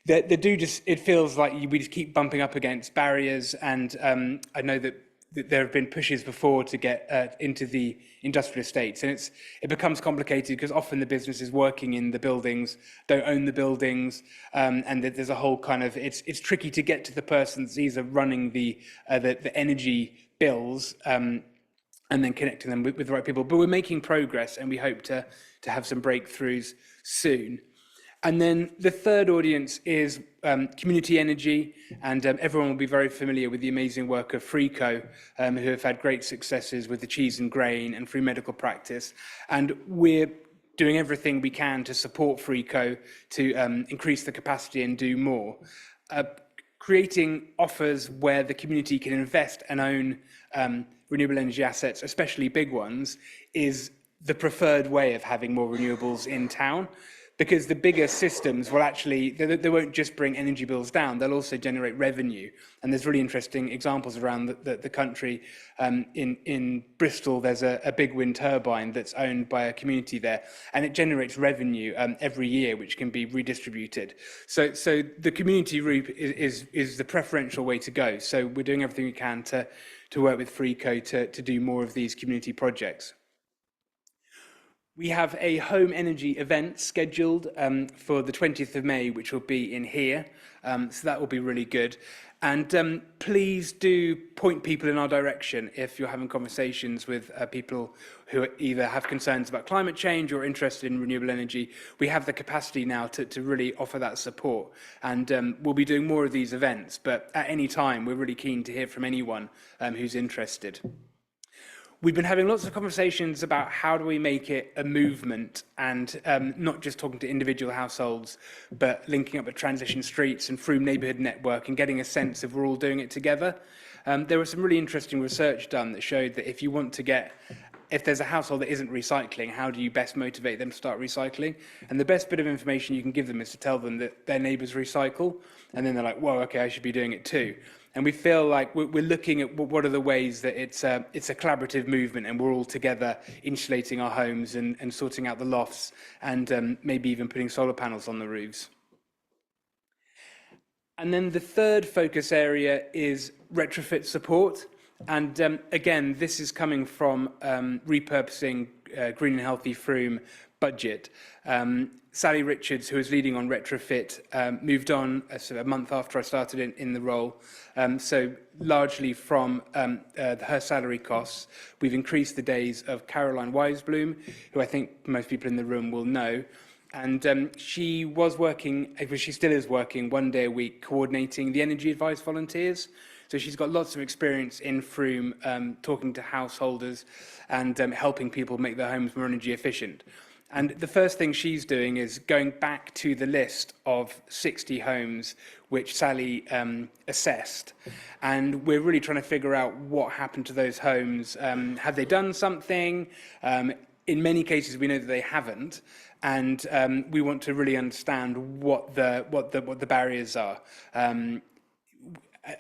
S7: it feels like we just keep bumping up against barriers, and I know that there have been pushes before to get into the industrial estates, and it becomes complicated because often the businesses working in the buildings don't own the buildings, and there's a whole kind of it's tricky to get to the person that's either running the energy bills and then connecting them with the right people. But we're making progress, and we hope to have some breakthroughs soon. And then the third audience is community energy, and everyone will be very familiar with the amazing work of Freeco, who have had great successes with the cheese and grain and free medical practice. And we're doing everything we can to support Freeco to increase the capacity and do more. Creating offers where the community can invest and own renewable energy assets, especially big ones, is the preferred way of having more renewables in town. Because the bigger systems will actually, they won't just bring energy bills down, they'll also generate revenue. And there's really interesting examples around the country. In Bristol, there's a big wind turbine that's owned by a community there, and it generates revenue every year, which can be redistributed. So the community route is the preferential way to go. So we're doing everything we can to work with Freeco to do more of these community projects. We have a home energy event scheduled for the 20th of May, which will be in here. So that will be really good. And please do point people in our direction if you're having conversations with people who either have concerns about climate change or interested in renewable energy. We have the capacity now to really offer that support. And we'll be doing more of these events, but at any time, we're really keen to hear from anyone who's interested. We've been having lots of conversations about how do we make it a movement and not just talking to individual households, but linking up with Transition Streets and Frome Neighbourhood Network and getting a sense of we're all doing it together. There was some really interesting research done that showed that if you want to get, if there's a household that isn't recycling, how do you best motivate them to start recycling? And the best bit of information you can give them is to tell them that their neighbours recycle. And then they're like, whoa, okay, I should be doing it too. And we feel like we're looking at what are the ways that it's a collaborative movement and we're all together insulating our homes and sorting out the lofts and maybe even putting solar panels on the roofs. And then the third focus area is retrofit support. And again, this is coming from repurposing Green and Healthy Frome budget. Sally Richards, who was leading on retrofit, moved on a month after I started in the role. So largely from her salary costs, we've increased the days of Caroline Weisblum, who I think most people in the room will know. And she was working, she still is working 1 day a week coordinating the energy advice volunteers. So she's got lots of experience in Frome, talking to householders and helping people make their homes more energy efficient. And the first thing she's doing is going back to the list of 60 homes which Sally assessed. And we're really trying to figure out what happened to those homes. Have they done something? In many cases, we know that they haven't. And we want to really understand what the barriers are.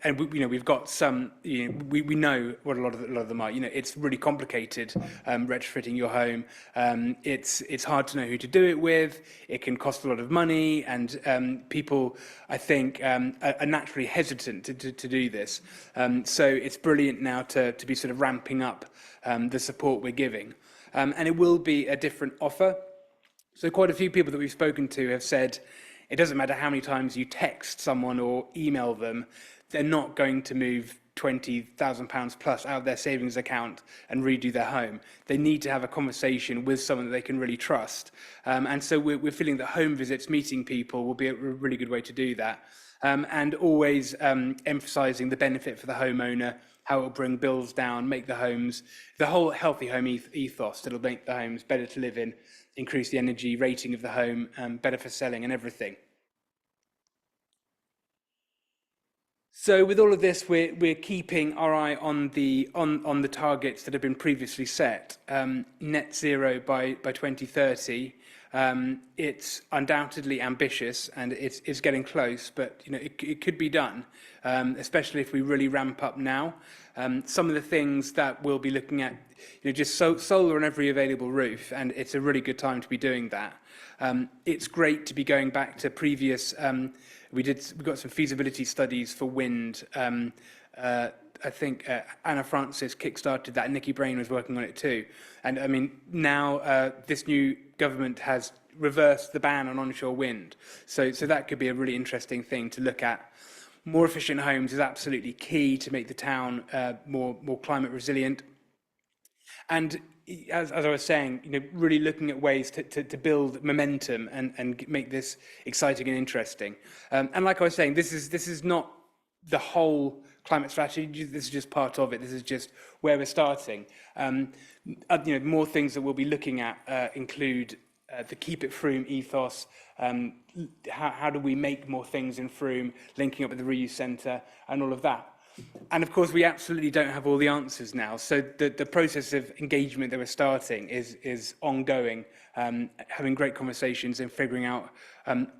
S7: And we've got some. We know what a lot of them are. It's really complicated retrofitting your home. It's hard to know who to do it with. It can cost a lot of money, and people, I think, are naturally hesitant to do this. So it's brilliant now to be sort of ramping up the support we're giving, and it will be a different offer. So quite a few people that we've spoken to have said it doesn't matter how many times you text someone or email them. They're not going to move £20,000 plus out of their savings account and redo their home. They need to have a conversation with someone that they can really trust. And so we're feeling that home visits, meeting people, will be a really good way to do that. And always emphasising the benefit for the homeowner, how it will bring bills down, make the homes, the whole healthy home ethos that'll make the homes better to live in, increase the energy rating of the home, better for selling and everything. So with all of this, we're keeping our eye on the targets that have been previously set. Net zero by 2030. It's undoubtedly ambitious and it's getting close, but it could be done, especially if we really ramp up now. Some of the things that we'll be looking at, just solar on every available roof, and it's a really good time to be doing that. It's great to be going back to previous. We got some feasibility studies for wind. I think Anna Francis kickstarted that. Nikki Brain was working on it too. And I mean, now this new government has reversed the ban on onshore wind. So that could be a really interesting thing to look at. More efficient homes is absolutely key to make the town more climate resilient. And as I was saying, really looking at ways to build momentum and make this exciting and interesting. And like I was saying, this is not the whole climate strategy. This is just part of it. This is just where we're starting. More things that we'll be looking at include the Keep It Frome ethos. How do we make more things in Frome, linking up with the reuse centre and all of that. And of course, we absolutely don't have all the answers now. So the process of engagement that we're starting is ongoing, having great conversations and figuring out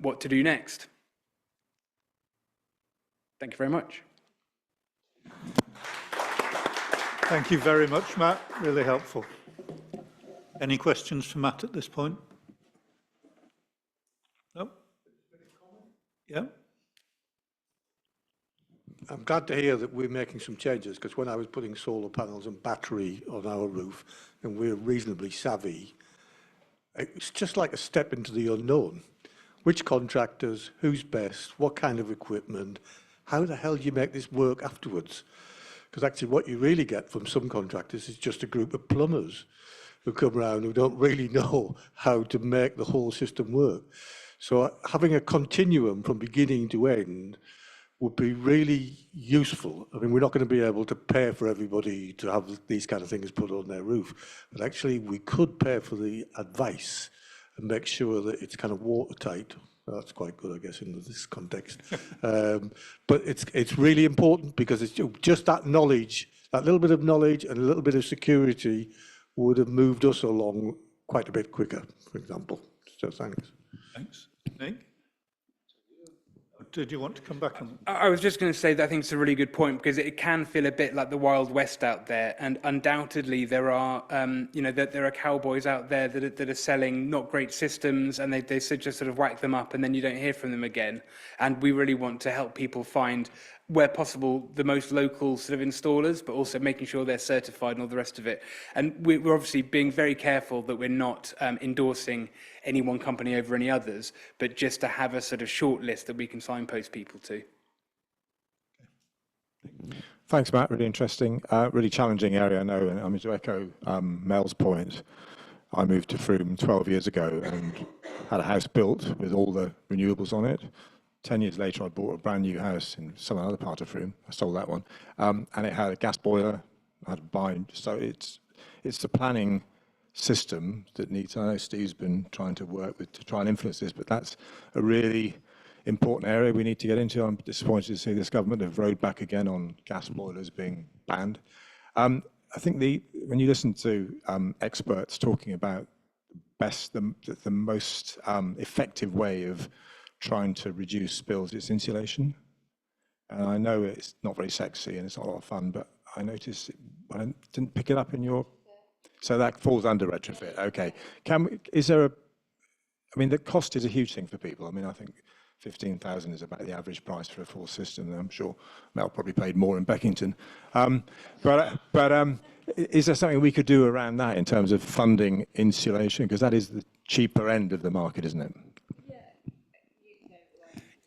S7: what to do next. Thank you very much.
S1: Thank you very much, Matt. Really helpful. Any questions for Matt at this point? No? Yeah.
S6: I'm glad to hear that we're making some changes, because when I was putting solar panels and battery on our roof, and we're reasonably savvy, it's just like a step into the unknown. Which contractors, who's best, what kind of equipment, how the hell do you make this work afterwards? Because actually what you really get from some contractors is just a group of plumbers who come around who don't really know how to make the whole system work. So having a continuum from beginning to end would be really useful. I mean, we're not going to be able to pay for everybody to have these kind of things put on their roof, but actually we could pay for the advice and make sure that it's kind of watertight. Well, that's quite good, I guess, in this context. But it's really important because it's just that knowledge, that little bit of knowledge and a little bit of security would have moved us along quite a bit quicker, for example. So thanks.
S1: Thanks. Nick? Did you want to come back on?
S7: I was just going to say that I think it's a really good point because it can feel a bit like the Wild West out there, and undoubtedly there are, there are cowboys out there that are selling not great systems, and they just sort of whack them up, and then you don't hear from them again. And we really want to help people find, where possible, the most local sort of installers, but also making sure they're certified and all the rest of it. And we're obviously being very careful that we're not endorsing any one company over any others, but just to have a sort of short list that we can signpost people to.
S4: Thanks, Matt. Really interesting, really challenging area, I know. And I mean, to echo Mel's point, I moved to Frome 12 years ago and had a house built with all the renewables on it. 10 years later, I bought a brand new house in some other part of Frome. I sold that one. And it had a gas boiler, I had a bind. So it's the planning system that needs, I know Steve's been trying to work with to try and influence this, but that's a really important area we need to get into. I'm disappointed to see this government have rowed back again on gas boilers being banned. I think when you listen to experts talking about the most effective way of trying to reduce spills, it's insulation. And I know it's not very sexy and it's not a lot of fun, but I noticed I didn't pick it up in your. So that falls under retrofit. Okay. I mean, the cost is a huge thing for people. I mean, I think 15,000 is about the average price for a full system. I'm sure Mel probably paid more in Beckington. But is there something we could do around that in terms of funding insulation? Because that is the cheaper end of the market, isn't it?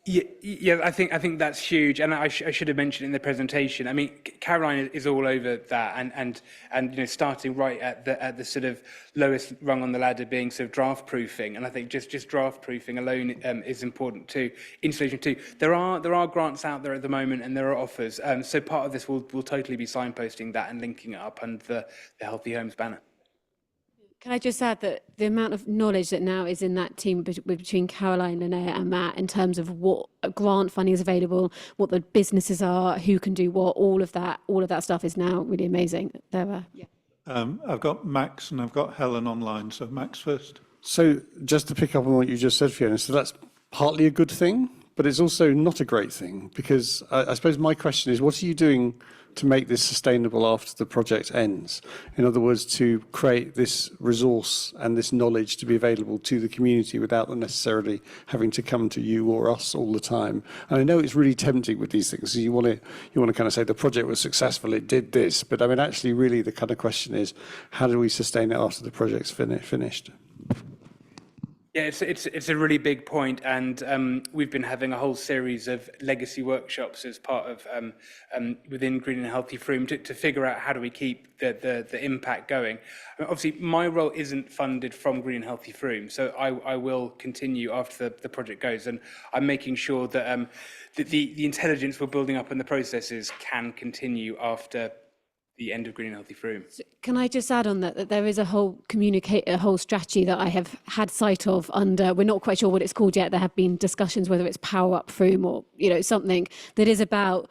S7: Yeah, I think that's huge, and I should have mentioned in the presentation. I mean, Caroline is all over that, and starting right at the sort of lowest rung on the ladder being sort of draft proofing, and I think just draft proofing alone is important too. Insulation too. There are grants out there at the moment, and there are offers. So part of this will totally be signposting that and linking it up under the Healthy Homes banner.
S8: Can I just add that the amount of knowledge that now is in that team between Caroline, Linnea and Matt in terms of what grant funding is available, what the businesses are, who can do what, all of that stuff is now really amazing.
S1: I've got Max and I've got Helen online, so Max first.
S3: So just to pick up on what you just said, Fiona, so that's partly a good thing, but it's also not a great thing, because I suppose my question is, what are you doing to make this sustainable after the project ends? In other words, to create this resource and this knowledge to be available to the community without them necessarily having to come to you or us all the time. And I know it's really tempting with these things. You want to kind of say the project was successful, it did this, but I mean, actually, really, the kind of question is, how do we sustain it after the project's finished?
S7: Yeah, it's a really big point, and we've been having a whole series of legacy workshops as part of within Green and Healthy Frome to figure out how do we keep the impact going. Obviously, my role isn't funded from Green and Healthy Frome, so I will continue after the project goes, and I'm making sure that the intelligence we're building up and the processes can continue after the end of Green and Healthy Frome.
S8: So can I just add on that there is a whole strategy that I have had sight of under, we're not quite sure what it's called yet. There have been discussions whether it's Power Up Frome or something that is about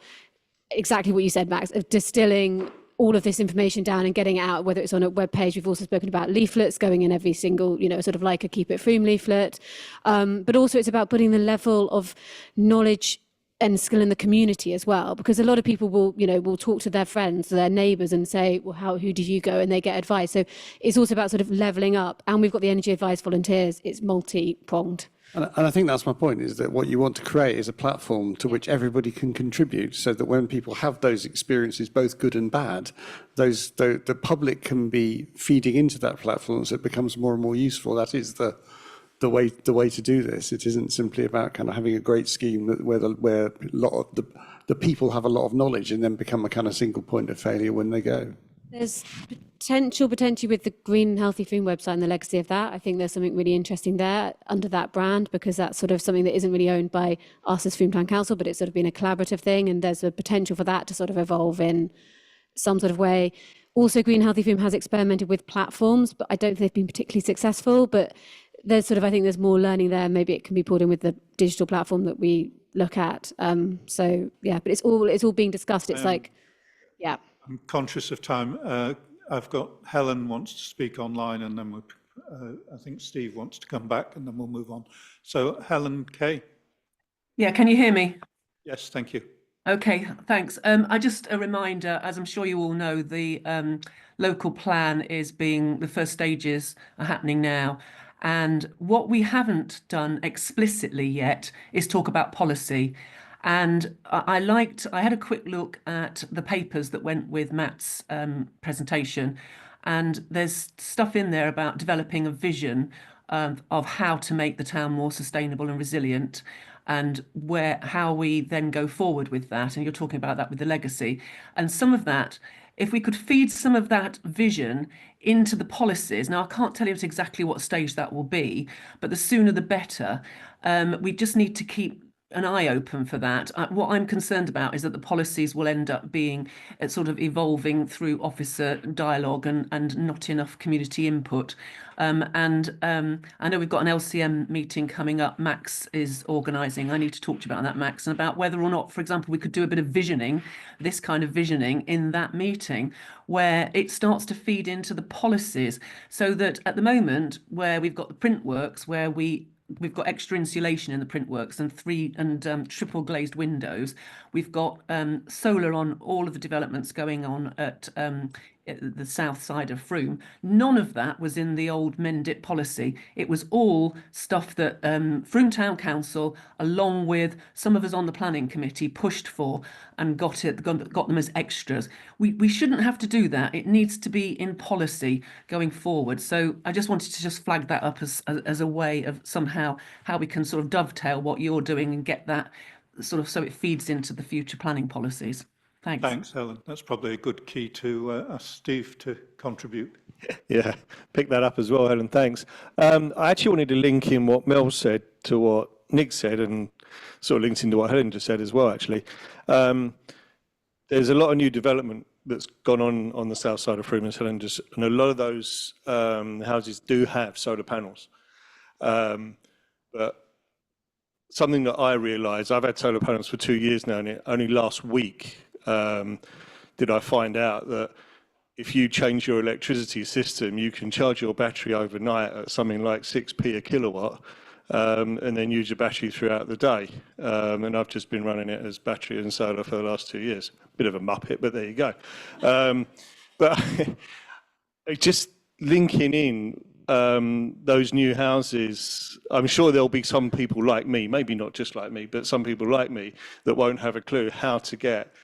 S8: exactly what you said, Max, of distilling all of this information down and getting it out, whether it's on a web page. We've also spoken about leaflets going in every single, sort of like a Keep It Frome leaflet. But also it's about putting the level of knowledge and skill in the community as well, because a lot of people will talk to their friends, their neighbours, and say, well, who did you go? And they get advice. So it's also about sort of levelling up. And we've got the Energy Advice volunteers. It's multi-pronged.
S3: And I think that's my point, is that what you want to create is a platform to which everybody can contribute, so that when people have those experiences, both good and bad, the public can be feeding into that platform so it becomes more and more useful. That is the way to do this. It isn't simply about kind of having a great scheme where a lot of the people have a lot of knowledge and then become a kind of single point of failure when they go.
S8: There's potentially with the Green and Healthy Frome website and the legacy of that. I think there's something really interesting there under that brand, because that's sort of something that isn't really owned by us as Frome Town Council, but it's sort of been a collaborative thing, and there's a potential for that to sort of evolve in some sort of way. Also, Green and Healthy Frome has experimented with platforms, but I don't think they've been particularly successful. But there's sort of, I think there's more learning there. Maybe it can be pulled in with the digital platform that we look at. So yeah, but it's all being discussed. It's yeah.
S1: I'm conscious of time. I've got Helen wants to speak online, and then I think Steve wants to come back, and then we'll move on. So Helen Kay.
S13: Yeah, can you hear me?
S1: Yes, thank you.
S13: Okay, thanks. Just a reminder, as I'm sure you all know, the local plan the first stages are happening now. And what we haven't done explicitly yet is talk about policy. And I had a quick look at the papers that went with Matt's presentation, and there's stuff in there about developing a vision of how to make the town more sustainable and resilient, and how we then go forward with that. And you're talking about that with the legacy. And some of that, if we could feed some of that vision into the policies, now I can't tell you at exactly what stage that will be, but the sooner the better. We just need to keep an eye open for that. What I'm concerned about is that the policies will end up being sort of evolving through officer dialogue and not enough community input. I know we've got an LCM meeting coming up. Max is organising. I need to talk to you about that, Max, and about whether or not, for example, we could do a bit of visioning, this kind of visioning in that meeting, where it starts to feed into the policies, so that at the moment where we've got the print works, where we've got extra insulation in the printworks and triple glazed windows. We've got solar on all of the developments going on at the south side of Frome. None of that was in the old Mendip policy. It was all stuff that Frome Town Council, along with some of us on the planning committee, pushed for and got them as extras. We shouldn't have to do that. It needs to be in policy going forward. So I just wanted to just flag that up as a way of somehow how we can sort of dovetail what you're doing and get that sort of so it feeds into the future planning policies. Thanks.
S1: Thanks, Helen. That's probably a good key to ask Steve to contribute.
S4: Yeah, pick that up as well, Helen. Thanks. I actually wanted to link in what Mel said to what Nick said, and sort of links into what Helen just said as well, actually. There's a lot of new development that's gone on the south side of Frome, as Helen just, and a lot of those houses do have solar panels. But something that I realised, I've had solar panels for 2 years now, and only last week did I find out that if you change your electricity system, you can charge your battery overnight at something like 6p a kilowatt, and then use your battery throughout the day. And I've just been running it as battery and solar for the last 2 years. Bit of a muppet, but there you go. But just linking in those new houses, I'm sure there'll be some people like me, maybe not just like me, but some people like me that won't have a clue how to get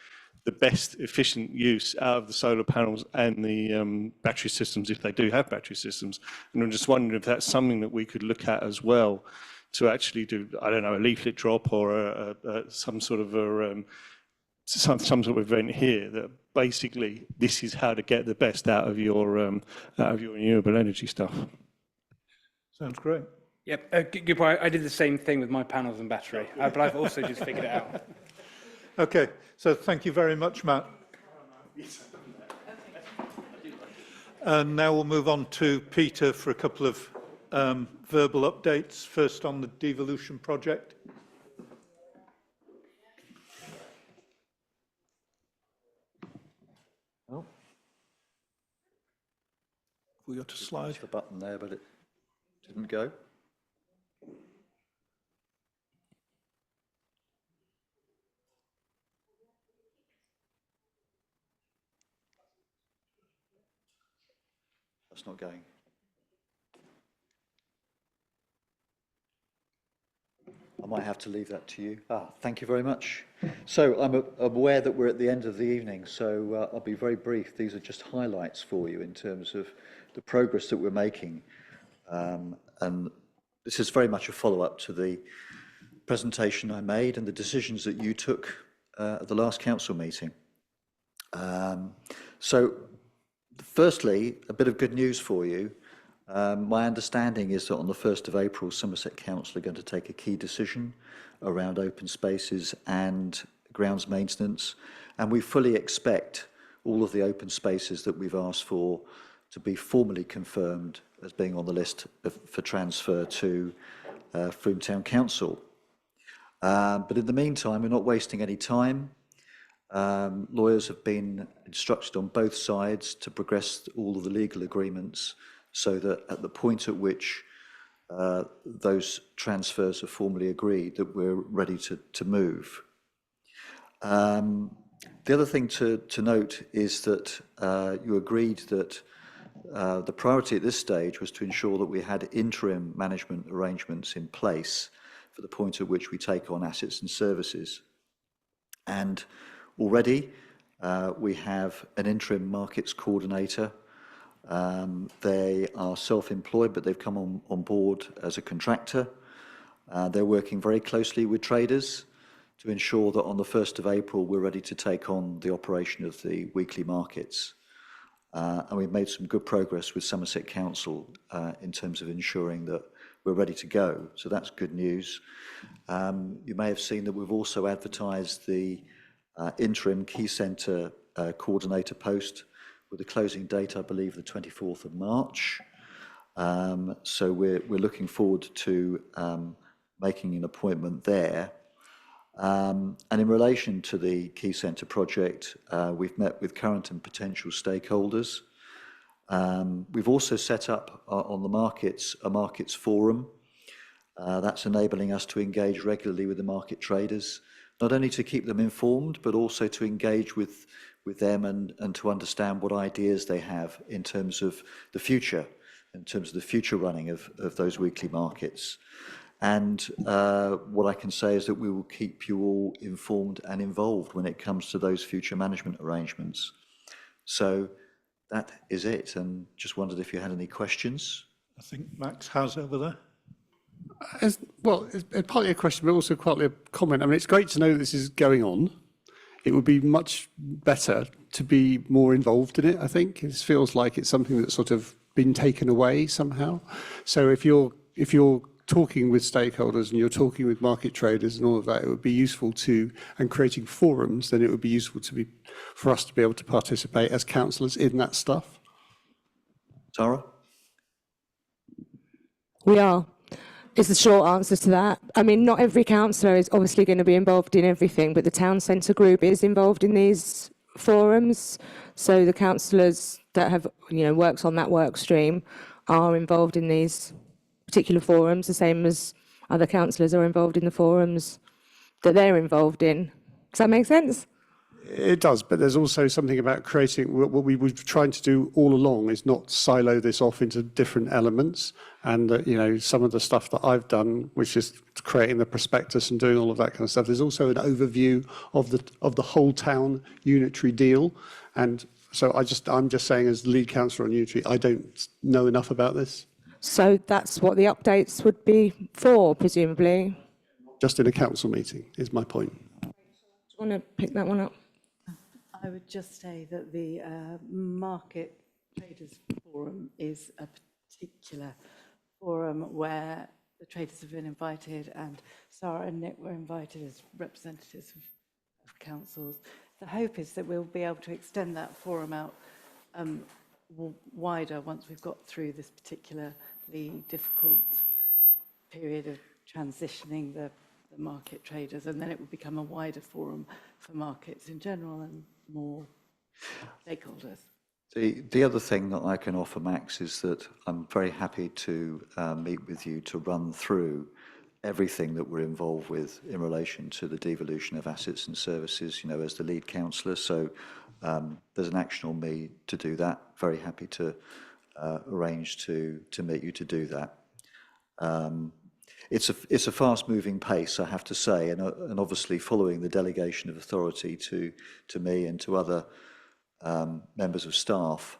S4: the best efficient use out of the solar panels and the battery systems, if they do have battery systems. And I'm just wondering if that's something that we could look at as well, to actually do, I don't know, a leaflet drop or some sort of some sort of event here that basically this is how to get the best out of your renewable energy stuff.
S1: Sounds great.
S7: Yep, good point. I did the same thing with my panels and battery, but I've also just figured it out.
S1: Okay, so thank you very much, Matt. And now we'll move on to Peter for a couple of verbal updates. First on the devolution project.
S5: Oh.
S1: We got to slide
S5: the button there, but it didn't go. That's not going. I might have to leave that to you. Thank you very much. So I'm aware that we're at the end of the evening, so I'll be very brief. These are just highlights for you in terms of the progress that we're making. And this is very much a follow-up to the presentation I made and the decisions that you took at the last council meeting. So firstly, a bit of good news for you. My understanding is that on the 1st of April, Somerset Council are going to take a key decision around open spaces and grounds maintenance, and we fully expect all of the open spaces that we've asked for to be formally confirmed as being on the list for transfer to Frome Town Council. But in the meantime, we're not wasting any time. Lawyers have been instructed on both sides to progress all of the legal agreements so that at the point at which those transfers are formally agreed, that we're ready to move. The other thing to note is that you agreed that the priority at this stage was to ensure that we had interim management arrangements in place for the point at which we take on assets and services. And already we have an interim markets coordinator. They are self-employed, but they've come on board as a contractor. They're working very closely with traders to ensure that on the 1st of April, we're ready to take on the operation of the weekly markets. And we've made some good progress with Somerset Council in terms of ensuring that we're ready to go. So that's good news. You may have seen that we've also advertised the interim key centre coordinator post with a closing date, I believe, the 24th of March. So we're looking forward to making an appointment there. And in relation to the Key Centre project, we've met with current and potential stakeholders. We've also set up on the markets a markets forum. That's enabling us to engage regularly with the market traders, not only to keep them informed, but also to engage with them and to understand what ideas they have in terms of the future, in terms of the future running of those weekly markets. And what I can say is that we will keep you all informed and involved when it comes to those future management arrangements. So that is it, and just wondered if you had any questions.
S1: I think Max has over there.
S3: It's partly a question, but also partly a comment. I mean, it's great to know this is going on. It would be much better to be more involved in it, I think. It feels like it's something that's sort of been taken away somehow. So if you're talking with stakeholders and you're talking with market traders and all of that, it would be useful and creating forums, then it would be useful for us to be able to participate as councillors in that stuff.
S5: Tara?
S14: We are, is the short answer to that. I mean, not every councillor is obviously going to be involved in everything, but the town centre group is involved in these forums. So the councillors that have, worked on that work stream are involved in these particular forums, the same as other councillors are involved in the forums that they're involved in. Does that make sense?
S3: It does, but there's also something about creating, what we were trying to do all along is not silo this off into different elements. And, some of the stuff that I've done, which is creating the prospectus and doing all of that kind of stuff, there's also an overview of the whole town unitary deal. And so I'm just saying, as lead councillor on unitary, I don't know enough about this.
S14: So that's what the updates would be for, presumably.
S3: Just in a council meeting, is my point.
S14: Do you want to pick that one up?
S16: I would just say that the Market Traders Forum is a particular forum where the traders have been invited, and Sarah and Nick were invited as representatives of councils. The hope is that we'll be able to extend that forum out wider once we've got through this particularly difficult period of transitioning the market traders, and then it will become a wider forum for markets in general and more stakeholders.
S5: The other thing that I can offer, Max, is that I'm very happy to meet with you to run through everything that we're involved with in relation to the devolution of assets and services, as the lead councillor. So there's an action on me to do that. Very happy to arrange to meet you to do that. it's a fast-moving pace, I have to say, and obviously following the delegation of authority to me and to other members of staff,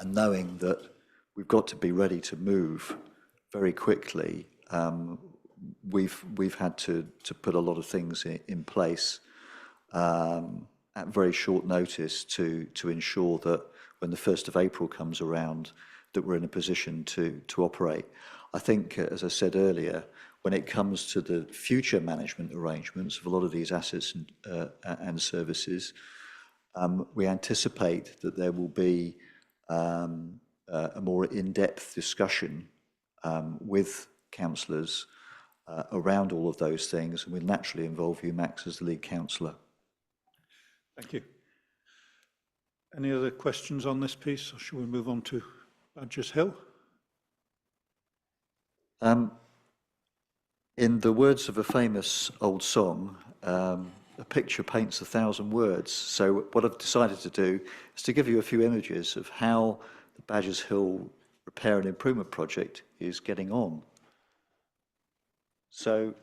S5: and knowing that we've got to be ready to move very quickly, we've had to put a lot of things in place at very short notice to ensure that when the 1st of April comes around, that we're in a position to operate. I think, as I said earlier, when it comes to the future management arrangements of a lot of these assets and services, we anticipate that there will be a more in-depth discussion with councillors around all of those things, and we'll naturally involve you, Max, as the lead councillor.
S1: Thank you. Any other questions on this piece, or shall we move on to Badgers Hill?
S5: In the words of a famous old song, a picture paints 1,000 words. So what I've decided to do is to give you a few images of how the Badgers Hill Repair and Improvement Project is getting on. So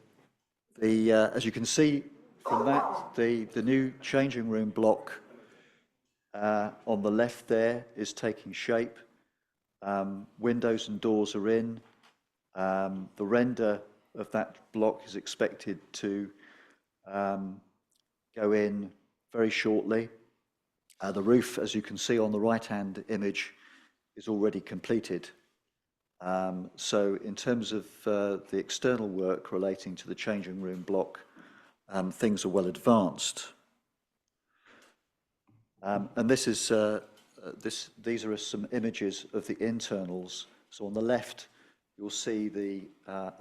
S5: as you can see from that, the new changing room block on the left there is taking shape. Windows and doors are in. The render of that block is expected to go in very shortly. The roof, as you can see on the right-hand image, is already completed. So in terms of the external work relating to the changing room block, things are well advanced. And this is these are some images of the internals. So on the left, you'll see the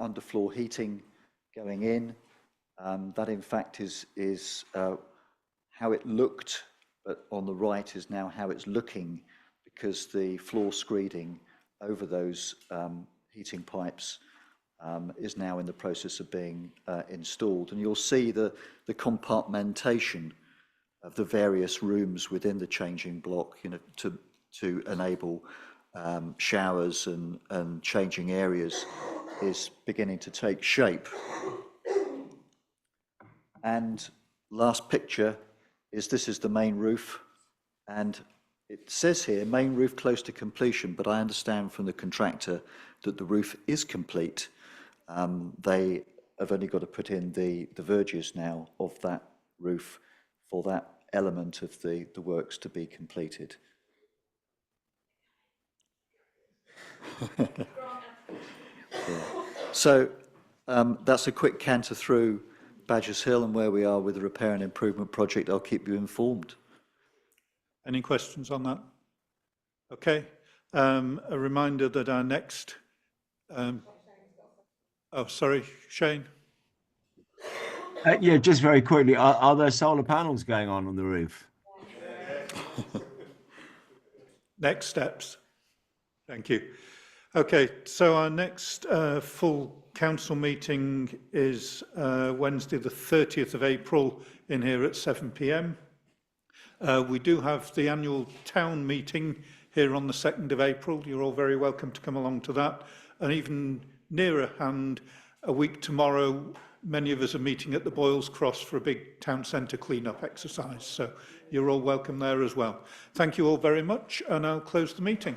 S5: underfloor heating going in. That in fact is how it looked, but on the right is now how it's looking, because the floor screeding over those heating pipes is now in the process of being installed. And you'll see the compartmentation of the various rooms within the changing block, you know, to enable showers and changing areas is beginning to take shape. And last picture is this is the main roof, and it says here main roof close to completion, but I understand from the contractor that the roof is complete. They have only got to put in the verges now of that roof for that element of the works to be completed. Yeah. So that's a quick canter through Badgers Hill and where we are with the repair and improvement project. I'll keep you informed.
S1: Any questions on that? Okay. A reminder that our next... oh, sorry, Shane.
S11: Yeah, just very quickly, are there solar panels going on the roof?
S1: Next steps. Thank you. Okay, so our next full council meeting is Wednesday the 30th of April in here at 7 p.m. We do have the annual town meeting here on the 2nd of April. You're all very welcome to come along to that. And even nearer hand, a week tomorrow, many of us are meeting at the Boyles Cross for a big town centre clean-up exercise. So you're all welcome there as well. Thank you all very much, and I'll close the meeting.